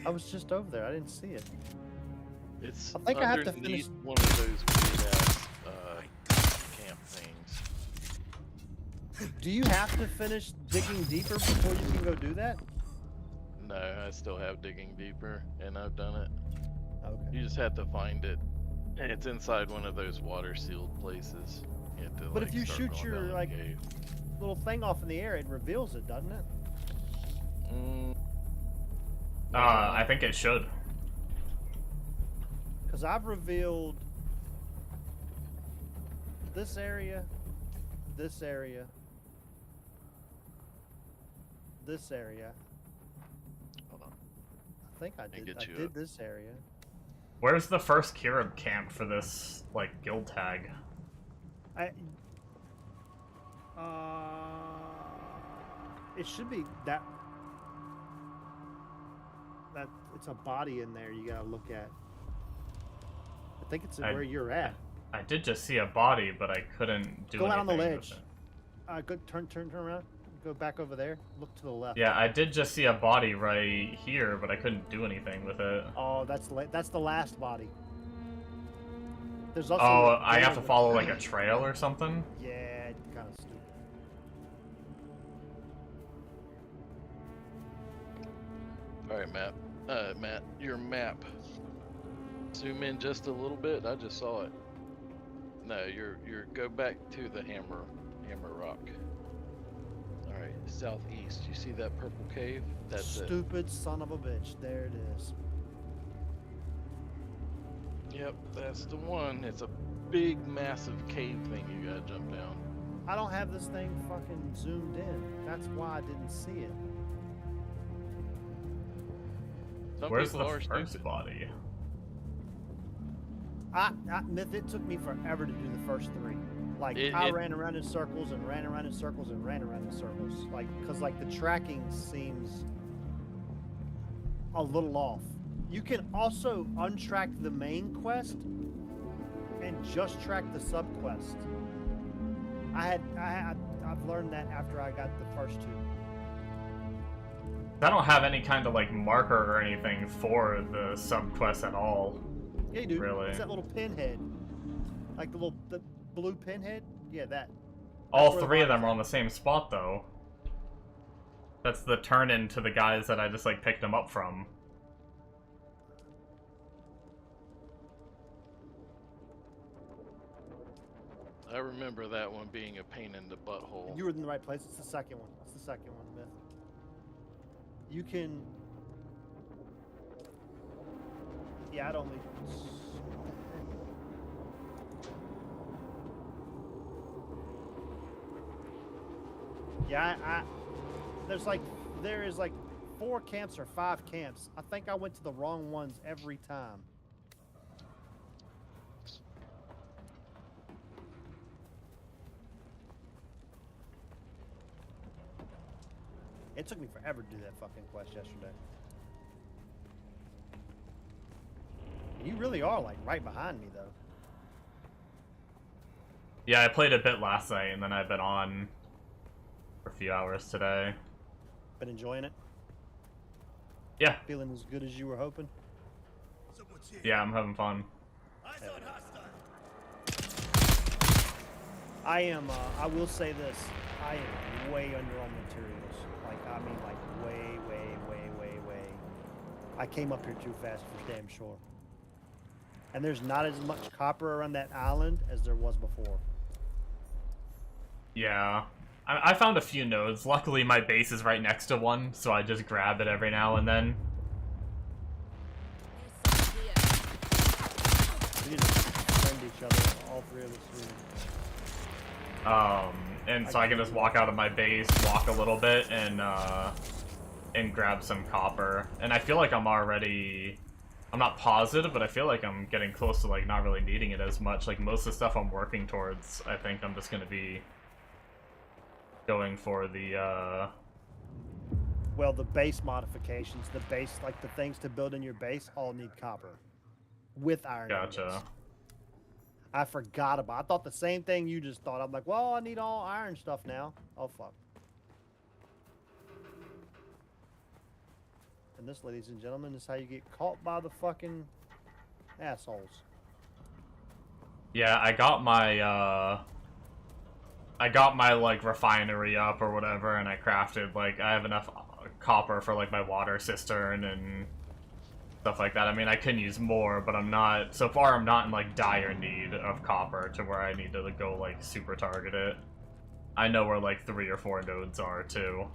I was just over there. I didn't see it. It's I think I have to underneath finish- one of those weird ass camp things. Do you have to finish digging deeper before you can go do that? No, I still have digging deeper, and I've done it. Okay. You just have to find it. And it's inside one of those water sealed places. You have to, But like, if you start shoot going your down the like cave. little thing off in the air, it reveals it, doesn't it? I think it should. Because I've revealed this area, this area, this area. Hold on. I think I did. get I you did up. this area. Where's the first Kirub camp for this, like, guild tag? It should be that. That it's a body in there. You gotta look at. I think it's where you're at. I did just see a body, but I couldn't do Go anything out on the with ledge. it. Go turn around. Go back over there. Look to the left. Yeah, I did just see a body right here, but I couldn't do anything with it. Oh, that's the last body. There's also. Oh, I have to follow like a trail or something? Yeah, kind of stupid. Alright, Matt. Matt, your map. Zoom in just a little bit. I just saw it. No, you're go back to the hammer rock. Alright, southeast. You see that purple cave? That's it. Stupid son of a bitch. There it is. Yep, that's the one. It's a big, massive cave thing you gotta jump down. I don't have this thing fucking zoomed in. That's why I didn't see it. Some Where's the people are first stupid. body? Myth, it took me forever to do the first three. Like, I ran around in circles and ran around in circles and ran around in circles. Like, because, like, the tracking seems a little off. You can also untrack the main quest and just track the sub-quest. I've learned that after I got the first two. I don't have any kind of like marker or anything for the sub-quest at all. Yeah, you do. Really? It's that little pinhead. Like the blue pinhead? Yeah, that. All where the three of them body's are on the same spot though. That's the turn-in to the guys that I just like picked them up from. I remember that one being a pain in the butthole. You were in the right place. It's the second one. It's the second one, Myth. You can. Yeah, I'd only. Yeah, there is like 4 camps or 5 camps. I think I went to the wrong ones every time. It took me forever to do that fucking quest yesterday. You really are like right behind me though. Yeah, I played a bit last night and then I've been on for a few hours today. Been enjoying it? Yeah. Feeling as good as you were hoping? Yeah, I'm having fun. I am. I will say this. I am way under on materials. Like I mean, like way. I came up here too fast for damn sure. And there's not as much copper around that island as there was before. Yeah. I found a few nodes. Luckily, my base is right next to one, so I just grab it every now and then. We need to friend each other, all three of us. And so I can just walk out of my base, walk a little bit, and grab some copper. And I feel like I'm not positive, but I feel like I'm getting close to, like, not really needing it as much. Like, most of the stuff I'm working towards, I think I'm just gonna be going for the, Well, the base modifications, the base, like, the things to build in your base all need copper. With iron. Gotcha. Ingots. I forgot about I thought the same thing you just thought. I'm like, well, I need all iron stuff now. Oh, fuck. And this, ladies and gentlemen, is how you get caught by the fucking assholes. Yeah, I got my, like, refinery up or whatever, and I crafted, like, I have enough copper for, like, my water cistern and stuff like that. I mean, I can use more, but so far I'm not in, like, dire need of copper to where I need to go, like, super target it. I know where, like, 3 or 4 nodes are, too.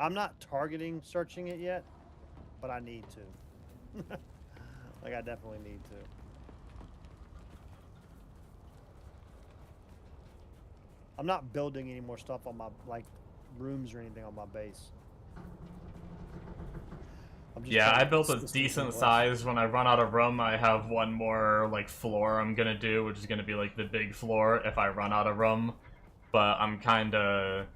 I'm not targeting searching it yet, but I need to. Like, I definitely need to. I'm not building any more stuff on my, like, rooms or anything on my base. Yeah, I built a decent size. When I run out of room, I have one more, like, floor I'm gonna do, which is gonna be, like, the big floor if I run out of room. But I'm kinda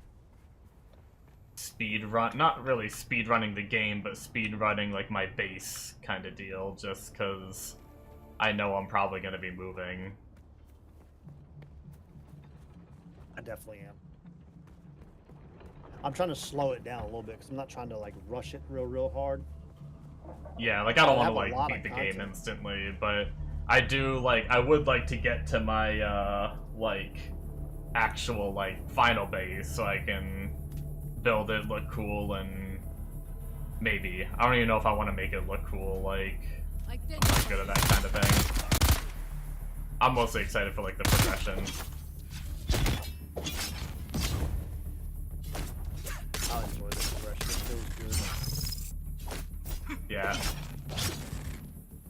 not really speed running the game, but speed running, like, my base kind of deal, just because I know I'm probably gonna be moving. I definitely am. I'm trying to slow it down a little bit because I'm not trying to, like, rush it real hard. Yeah, like, I don't want to, like, beat the game instantly, but I would like to get to my, like, actual, like, final base so I can build it, look cool, and maybe. I don't even know if I want to make it look cool, like, I'm not good at that kind of thing. I'm mostly excited for, like, the progression. I'll enjoy the progression. It feels good. Yeah.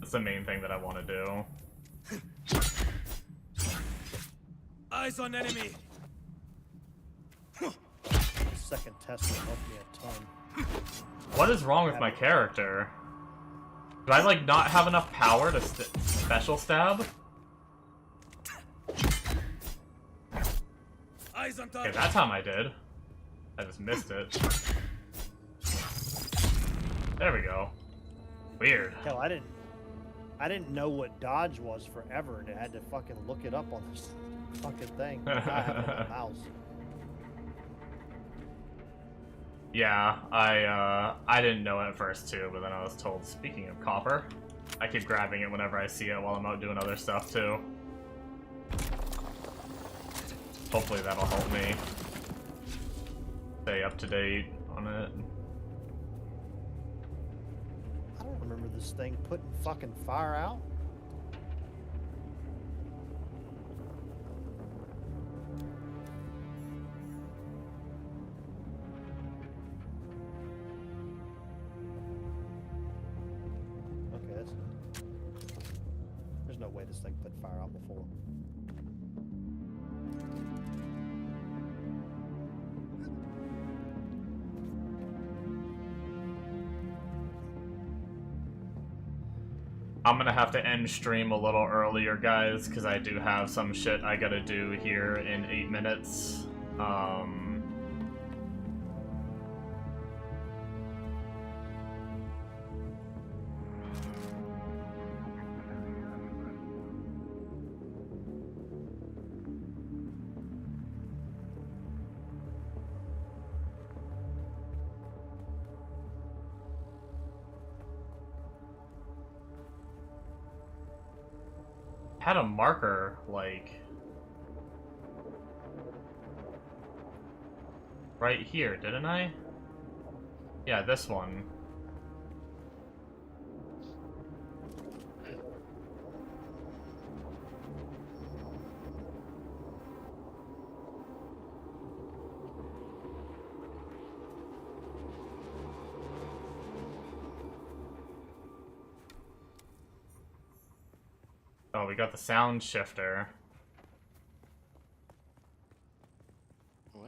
That's the main thing that I want to do. Eyes on enemy! The second test will help me a ton. What is wrong with my character? Do I, like, not have enough power to special stab? Eyes on Okay, that time I did. I just missed it. There we go. Weird. Hell, I didn't know what dodge was forever, and I had to fucking look it up on this fucking thing. I have it on the mouse. Yeah, I didn't know at first too, but then I was told, speaking of copper, I keep grabbing it whenever I see it while I'm out doing other stuff too. Hopefully that'll help me stay up to date on it. I don't remember this thing putting fucking fire out. There's no way this thing put fire out before. I'm gonna have to end stream a little earlier, guys, because I do have some shit I gotta do here in 8 minutes. had a marker, like, right here, didn't I? Yeah, this one. Oh, we got the sound shifter. Wow.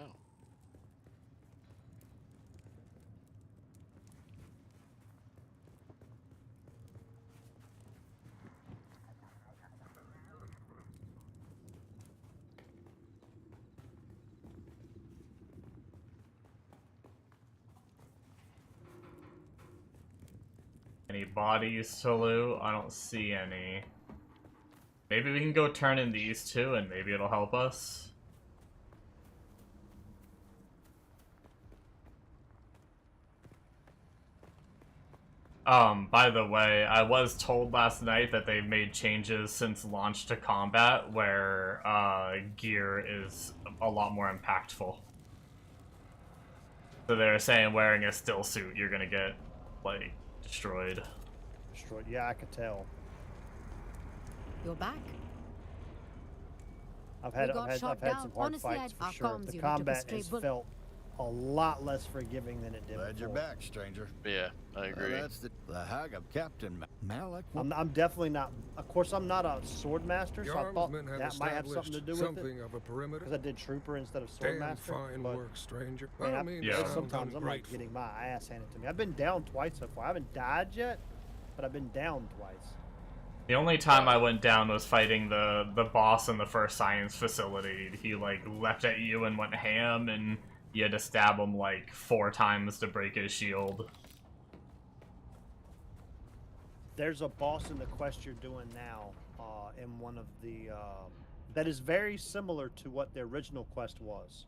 Any bodies to loot? I don't see any. Maybe we can go turn in these two and maybe it'll help us. By the way, I was told last night that they've made changes since launch to combat where gear is a lot more impactful. So they're saying wearing a still suit, you're gonna get, like, destroyed. Destroyed. Yeah, I could tell. You're back. I've had got shot some down. hard Honestly, fights our for sure. comms The unit took a combat stray has bullet. felt a lot less forgiving than it did Glad you're before. back, stranger. Yeah, I agree. That's the hag of Captain Malik. I'm definitely not. Of course, I'm not a sword master, The so I thought armsmen have that might have something to do with it. something of a perimeter. Because I did trooper instead of sword Damn master. fine but, work, stranger. man, I mean, Yeah. sound sometimes I'm like ungrateful. getting my ass handed to me. I've been down twice so far. I haven't died yet, but I've been down twice. The only time I went down was fighting the boss in the first science facility. He, like, leapt at you and went ham, and you had to stab him, like, 4 times to break his shield. There's a boss in the quest you're doing now, in one of the, that is very similar to what the original quest was.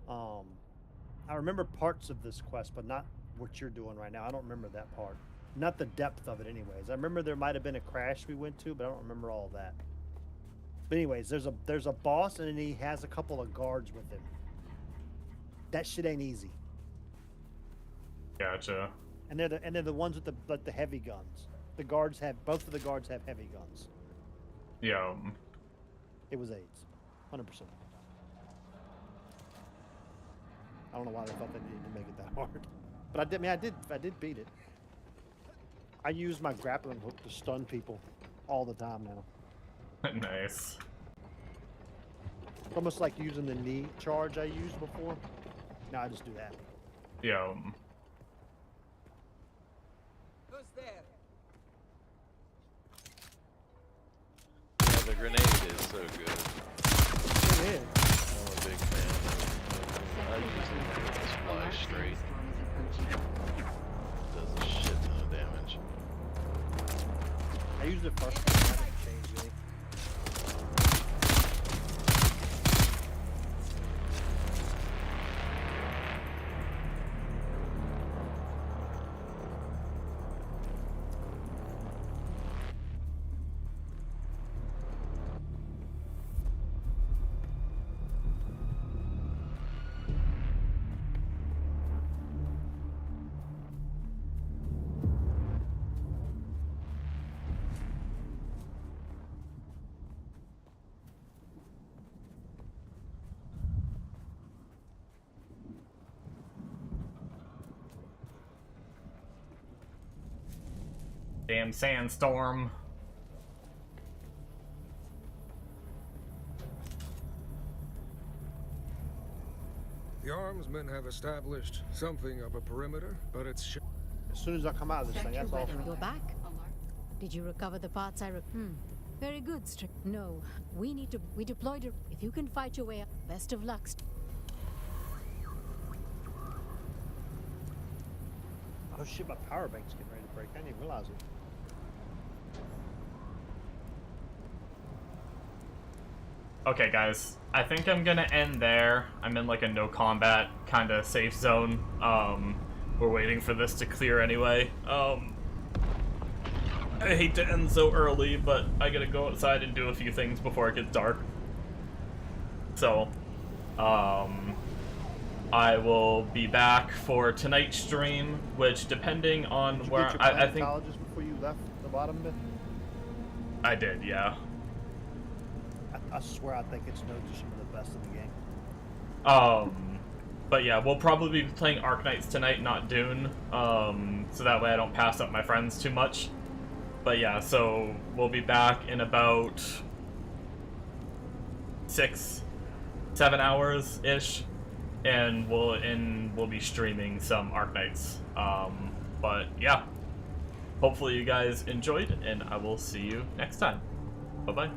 I remember parts of this quest, but not what you're doing right now. I don't remember that part. Not the depth of it anyways. I remember there might have been a crash we went to, but I don't remember all of that. But anyways, there's a boss and he has a couple of guards with him. That shit ain't easy. Gotcha. And they're the ones with the heavy guns. The guards have both of the guards have heavy guns. Yeah. It was AIDS, 100%. I don't know why they thought they needed to make it that hard, but I did. I mean, I did beat it. I use my grappling hook to stun people all the time now. Nice. It's almost like using the knee charge I used before. Now I just do that. Yeah. Who's there? Yeah, the grenade is so good. It is. I'm a big fan. I usually just fly straight. Does a shit ton of damage. I used it first. I didn't change any. Damn sandstorm. The armsmen have established something of a perimeter, but it's As soon as I come out of this thing, that's all. You're back. Did you recover the parts I Very good, No, we deployed it. If you can fight your way up, best of luck. Oh shit, my power bank's getting ready to break. I didn't even realize it. Okay, guys. I think I'm gonna end there. I'm in like a no combat kind of safe zone. We're waiting for this to clear anyway. I hate to end so early, but I gotta go outside and do a few things before it gets dark. So, I will be back for tonight's stream, which depending on Did you where get your I think colleges before you left the bottom bit? I did, yeah. I swear I think it's no to some of the best in the game. But yeah, we'll probably be playing Arknights tonight, not Dune, so that way I don't pass up my friends too much. But yeah, so we'll be back in about 6-7 hours ish, and we'll be streaming some Arknights. But yeah, hopefully you guys enjoyed, and I will see you next time. Bye bye.